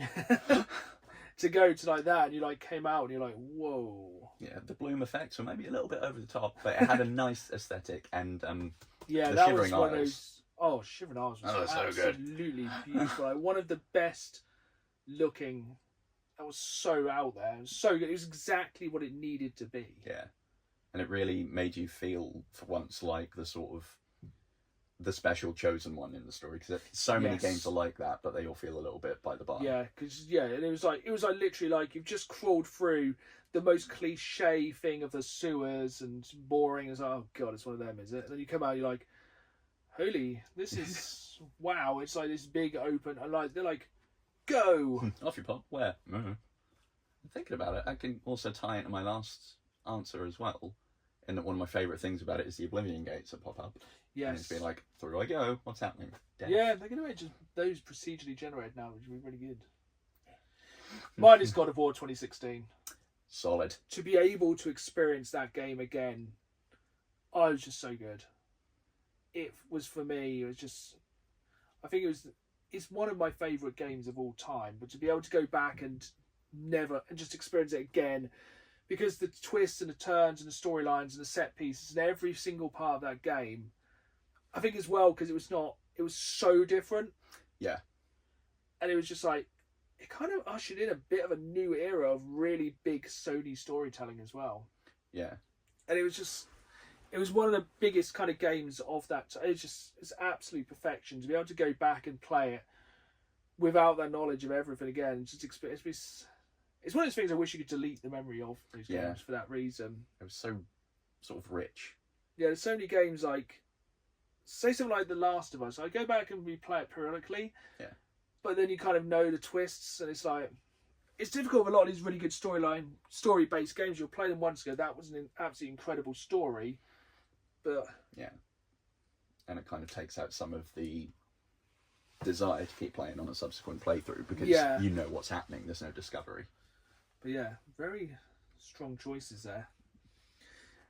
[SPEAKER 1] To go to like that, and you like came out and you're like, whoa.
[SPEAKER 2] Yeah, the bloom effects were maybe a little bit over the top, but it had a nice aesthetic and
[SPEAKER 1] yeah,
[SPEAKER 2] the
[SPEAKER 1] that
[SPEAKER 2] Shivering
[SPEAKER 1] was one
[SPEAKER 2] Isles.
[SPEAKER 1] of those. Oh, Shivering Isles was
[SPEAKER 2] so good.
[SPEAKER 1] Absolutely beautiful. Like one of the best looking. That was so out there. It was so good. It was exactly what it needed to be.
[SPEAKER 2] Yeah. And it really made you feel, for once, like the sort of the special chosen one in the story, because so many games are like that, but they all feel a little bit by the by.
[SPEAKER 1] Yeah, because and it was like literally like you've just crawled through the most cliche thing of the sewers and boring. It's like, oh god, it's one of them, is it? And then you come out, you're like, holy, this is wow! It's like this big open, and like they're like, go
[SPEAKER 2] off you pop. Where? Thinking about it, I can also tie into my last answer as well. And that one of my favourite things about it is the Oblivion gates that pop up.
[SPEAKER 1] Yes.
[SPEAKER 2] And it's been like, through I go, what's happening? Death.
[SPEAKER 1] Yeah, they're going to make just those procedurally generated now, which would be really good. Mine is God of War 2016.
[SPEAKER 2] Solid.
[SPEAKER 1] To be able to experience that game again Oh, it was just so good. It was for me. It was just. I think it's one of my favourite games of all time. But to be able to go back and just experience it again, because the twists and the turns and the storylines and the set pieces and every single part of that game, I think as well because it was so different.
[SPEAKER 2] Yeah. And
[SPEAKER 1] it was just like it kind of ushered in a bit of a new era of really big Sony storytelling as well.
[SPEAKER 2] Yeah.
[SPEAKER 1] And it was one of the biggest kind of games of that. It's absolute perfection to be able to go back and play it without that knowledge of everything again. It's one of those things I wish you could delete the memory of those games for that reason.
[SPEAKER 2] It was so sort of rich. Yeah,
[SPEAKER 1] there's so many games like, say something like The Last of Us. I go back and replay it periodically.
[SPEAKER 2] Yeah.
[SPEAKER 1] But then you kind of know the twists, and it's like it's difficult with a lot of these really good story-based games. You'll play them once ago. That was an absolutely incredible story, but
[SPEAKER 2] yeah, and it kind of takes out some of the desire to keep playing on a subsequent playthrough because you know what's happening. There's no discovery.
[SPEAKER 1] But yeah, very strong choices there.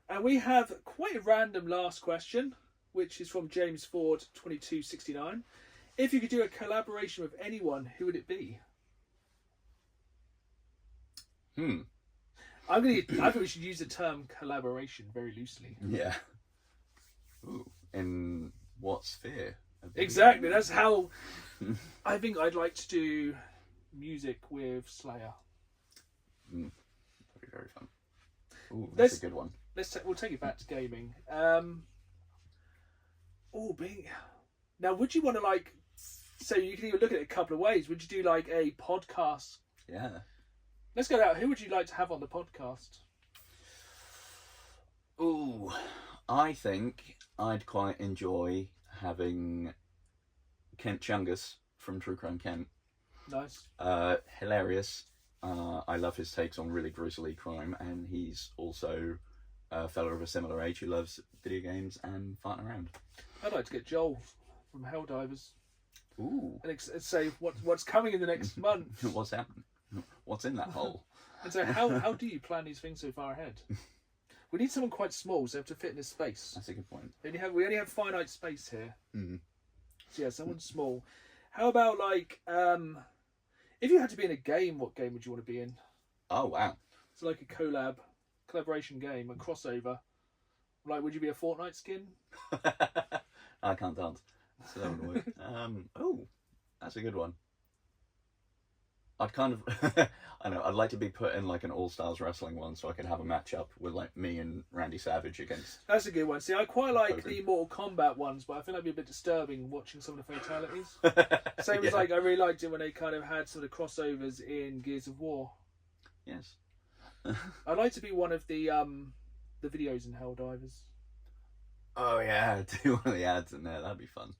[SPEAKER 1] And we have quite a random last question, which is from James Ford 2269. If you could do a collaboration with anyone, who would it be? I think we should use the term collaboration very loosely.
[SPEAKER 2] Yeah. Ooh, in what sphere?
[SPEAKER 1] Exactly. That's how I think I'd like to do music with Slayer.
[SPEAKER 2] That'd be very fun. Ooh, that's a good one.
[SPEAKER 1] We'll take it back to gaming. Now, would you want to so you can even look at it a couple of ways. Would you do like a podcast?
[SPEAKER 2] Yeah.
[SPEAKER 1] Let's go out. Who would you like to have on the podcast?
[SPEAKER 2] Ooh, I think I'd quite enjoy having Kent Chungus from True Crime Kent.
[SPEAKER 1] Nice.
[SPEAKER 2] Hilarious. I love his takes on really grisly crime, and he's also a fellow of a similar age who loves video games and farting around.
[SPEAKER 1] I'd like to get Joel from Helldivers.
[SPEAKER 2] Ooh.
[SPEAKER 1] And say what's coming in the next month.
[SPEAKER 2] What's happening? What's in that hole?
[SPEAKER 1] And so how do you plan these things so far ahead? We need someone quite small, so they have to fit in this space.
[SPEAKER 2] That's a good point.
[SPEAKER 1] We only have finite space here.
[SPEAKER 2] Mm-hmm.
[SPEAKER 1] So yeah, someone small. How about if you had to be in a game, what game would you want to be in?
[SPEAKER 2] Oh wow!
[SPEAKER 1] So like a collaboration game, a crossover. Like, would you be a Fortnite skin?
[SPEAKER 2] I can't dance, so that wouldn't work. Oh, that's a good one. I'd kind of, I know, I'd like to be put in like an All-Stars wrestling one so I could have a match-up with like me and Randy Savage against...
[SPEAKER 1] That's a good one. See, I quite like the Mortal Kombat ones, but I feel like it'd be a bit disturbing watching some of the fatalities. Same as I really liked it when they kind of had some of the crossovers in Gears of War.
[SPEAKER 2] Yes.
[SPEAKER 1] I'd like to be one of the videos in Helldivers.
[SPEAKER 2] Oh yeah, do one of the ads in there, that'd be fun.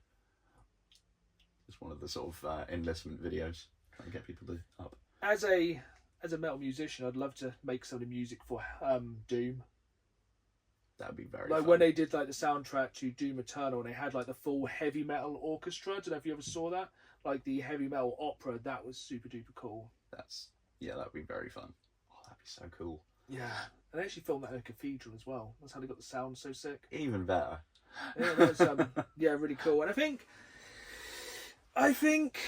[SPEAKER 2] Just one of the sort of enlistment videos. Trying to get people to up.
[SPEAKER 1] As a metal musician, I'd love to make some of the music for Doom.
[SPEAKER 2] That would be very fun.
[SPEAKER 1] When they did like the soundtrack to Doom Eternal, and they had like the full heavy metal orchestra. I don't know if you ever saw that. Like the heavy metal opera, that was super duper cool.
[SPEAKER 2] That would be very fun. Oh, that'd be so cool.
[SPEAKER 1] Yeah, and they actually filmed that in a cathedral as well. That's how they got the sound so sick.
[SPEAKER 2] Even better.
[SPEAKER 1] Yeah, that was really cool. And I think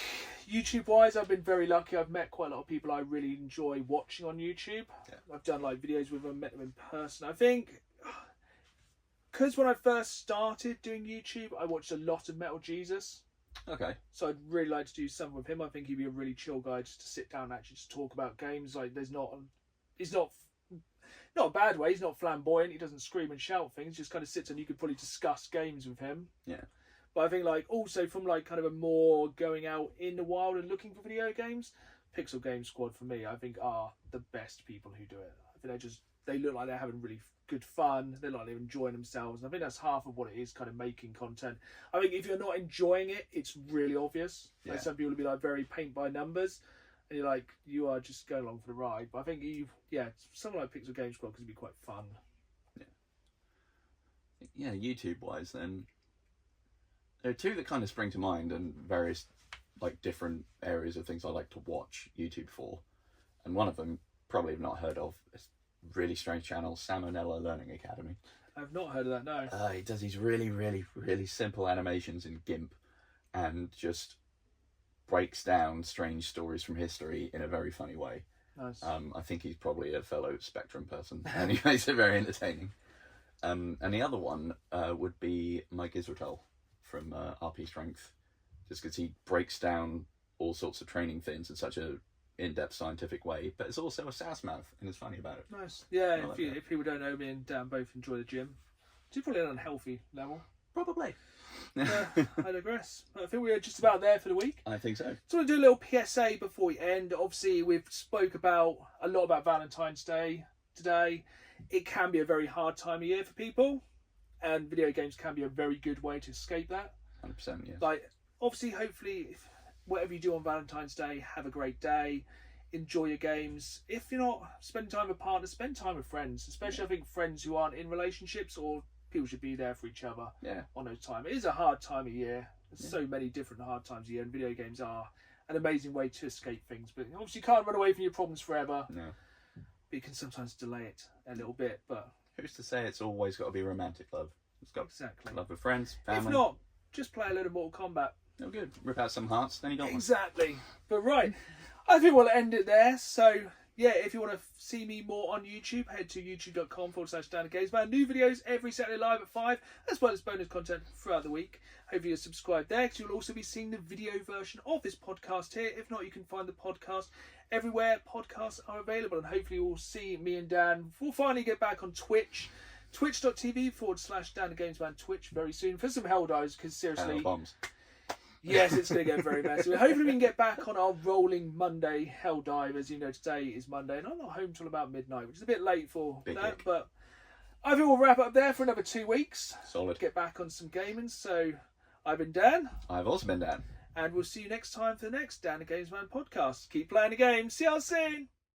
[SPEAKER 1] YouTube-wise, I've been very lucky. I've met quite a lot of people I really enjoy watching on YouTube.
[SPEAKER 2] Yeah.
[SPEAKER 1] I've done like videos with them, met them in person. I think because when I first started doing YouTube, I watched a lot of Metal Jesus.
[SPEAKER 2] Okay.
[SPEAKER 1] So I'd really like to do something with him. I think he'd be a really chill guy just to sit down and actually just talk about games. Like he's not a bad way. He's not flamboyant. He doesn't scream and shout things. Just kind of sits and you could probably discuss games with him.
[SPEAKER 2] Yeah.
[SPEAKER 1] But I think also from kind of a more going out in the wild and looking for video games, Pixel Game Squad for me, I think are the best people who do it. I think they look like they're having really good fun. They look like they're enjoying themselves. And I think that's half of what it is, kind of making content. I think if you're not enjoying it, it's really obvious.
[SPEAKER 2] Yeah.
[SPEAKER 1] Like some people will be very paint by numbers, and you're like, you are just going along for the ride. But I think something like Pixel Game Squad could be quite fun.
[SPEAKER 2] Yeah, YouTube wise then. There are two that kind of spring to mind and various different areas of things I like to watch YouTube for. And one of them, probably have not heard of, is really strange channel, Salmonella Learning Academy.
[SPEAKER 1] I've not heard of that, no.
[SPEAKER 2] He does these really, really, really simple animations in GIMP and just breaks down strange stories from history in a very funny way.
[SPEAKER 1] Nice.
[SPEAKER 2] I think he's probably a fellow Spectrum person, and he makes it very entertaining. And the other one would be Mike Israel from RP Strength, just because he breaks down all sorts of training things in such a in-depth scientific way, but it's also a sass mouth, and it's funny about it.
[SPEAKER 1] Nice. Yeah, if people don't know, me and Dan both enjoy the gym. It's probably an unhealthy level.
[SPEAKER 2] Probably.
[SPEAKER 1] I digress. I think we're just about there for the week.
[SPEAKER 2] I think so.
[SPEAKER 1] So we'll do a little PSA before we end. Obviously, we've spoke a lot about Valentine's Day today. It can be a very hard time of year for people, and video games can be a very good way to escape that.
[SPEAKER 2] 100%, yes.
[SPEAKER 1] Like, obviously, hopefully, whatever you do on Valentine's Day, have a great day. Enjoy your games. If you're not spending time with partners, spend time with friends. Especially, I think, friends who aren't in relationships, or people should be there for each other on those times. It is a hard time of year. There's so many different hard times a year, and video games are an amazing way to escape things. But obviously, you can't run away from your problems forever.
[SPEAKER 2] No.
[SPEAKER 1] But you can sometimes delay it a little bit. But
[SPEAKER 2] who's to say it's always got to be romantic love? It's got love with friends, family.
[SPEAKER 1] If not, just play a little Mortal Kombat.
[SPEAKER 2] Oh, good. Rip out some hearts, then you got one.
[SPEAKER 1] Exactly. But right, I think we'll end it there. So, yeah, if you want to see me more on YouTube, head to youtube.com/DanAGamesman. New videos every Saturday live at 5, as well as bonus content throughout the week. Hopefully you're subscribed there, because you'll also be seeing the video version of this podcast here. If not, you can find the podcast everywhere podcasts are available. And hopefully you'll see me and Dan. We'll finally get back on Twitch. Twitch.tv/DanAGamesman Twitch very soon for some Helldives, because seriously...
[SPEAKER 2] bombs.
[SPEAKER 1] Yes, it's going to get very messy. Hopefully we can get back on our rolling Monday hell dive. As you know, today is Monday, and I'm not home till about midnight, which is a bit late for that. But I think we'll wrap up there for another 2 weeks.
[SPEAKER 2] Solid.
[SPEAKER 1] Get back on some gaming. So I've been Dan.
[SPEAKER 2] I've also been Dan.
[SPEAKER 1] And we'll see you next time for the next Dan the Gamesman podcast. Keep playing the game. See you all soon.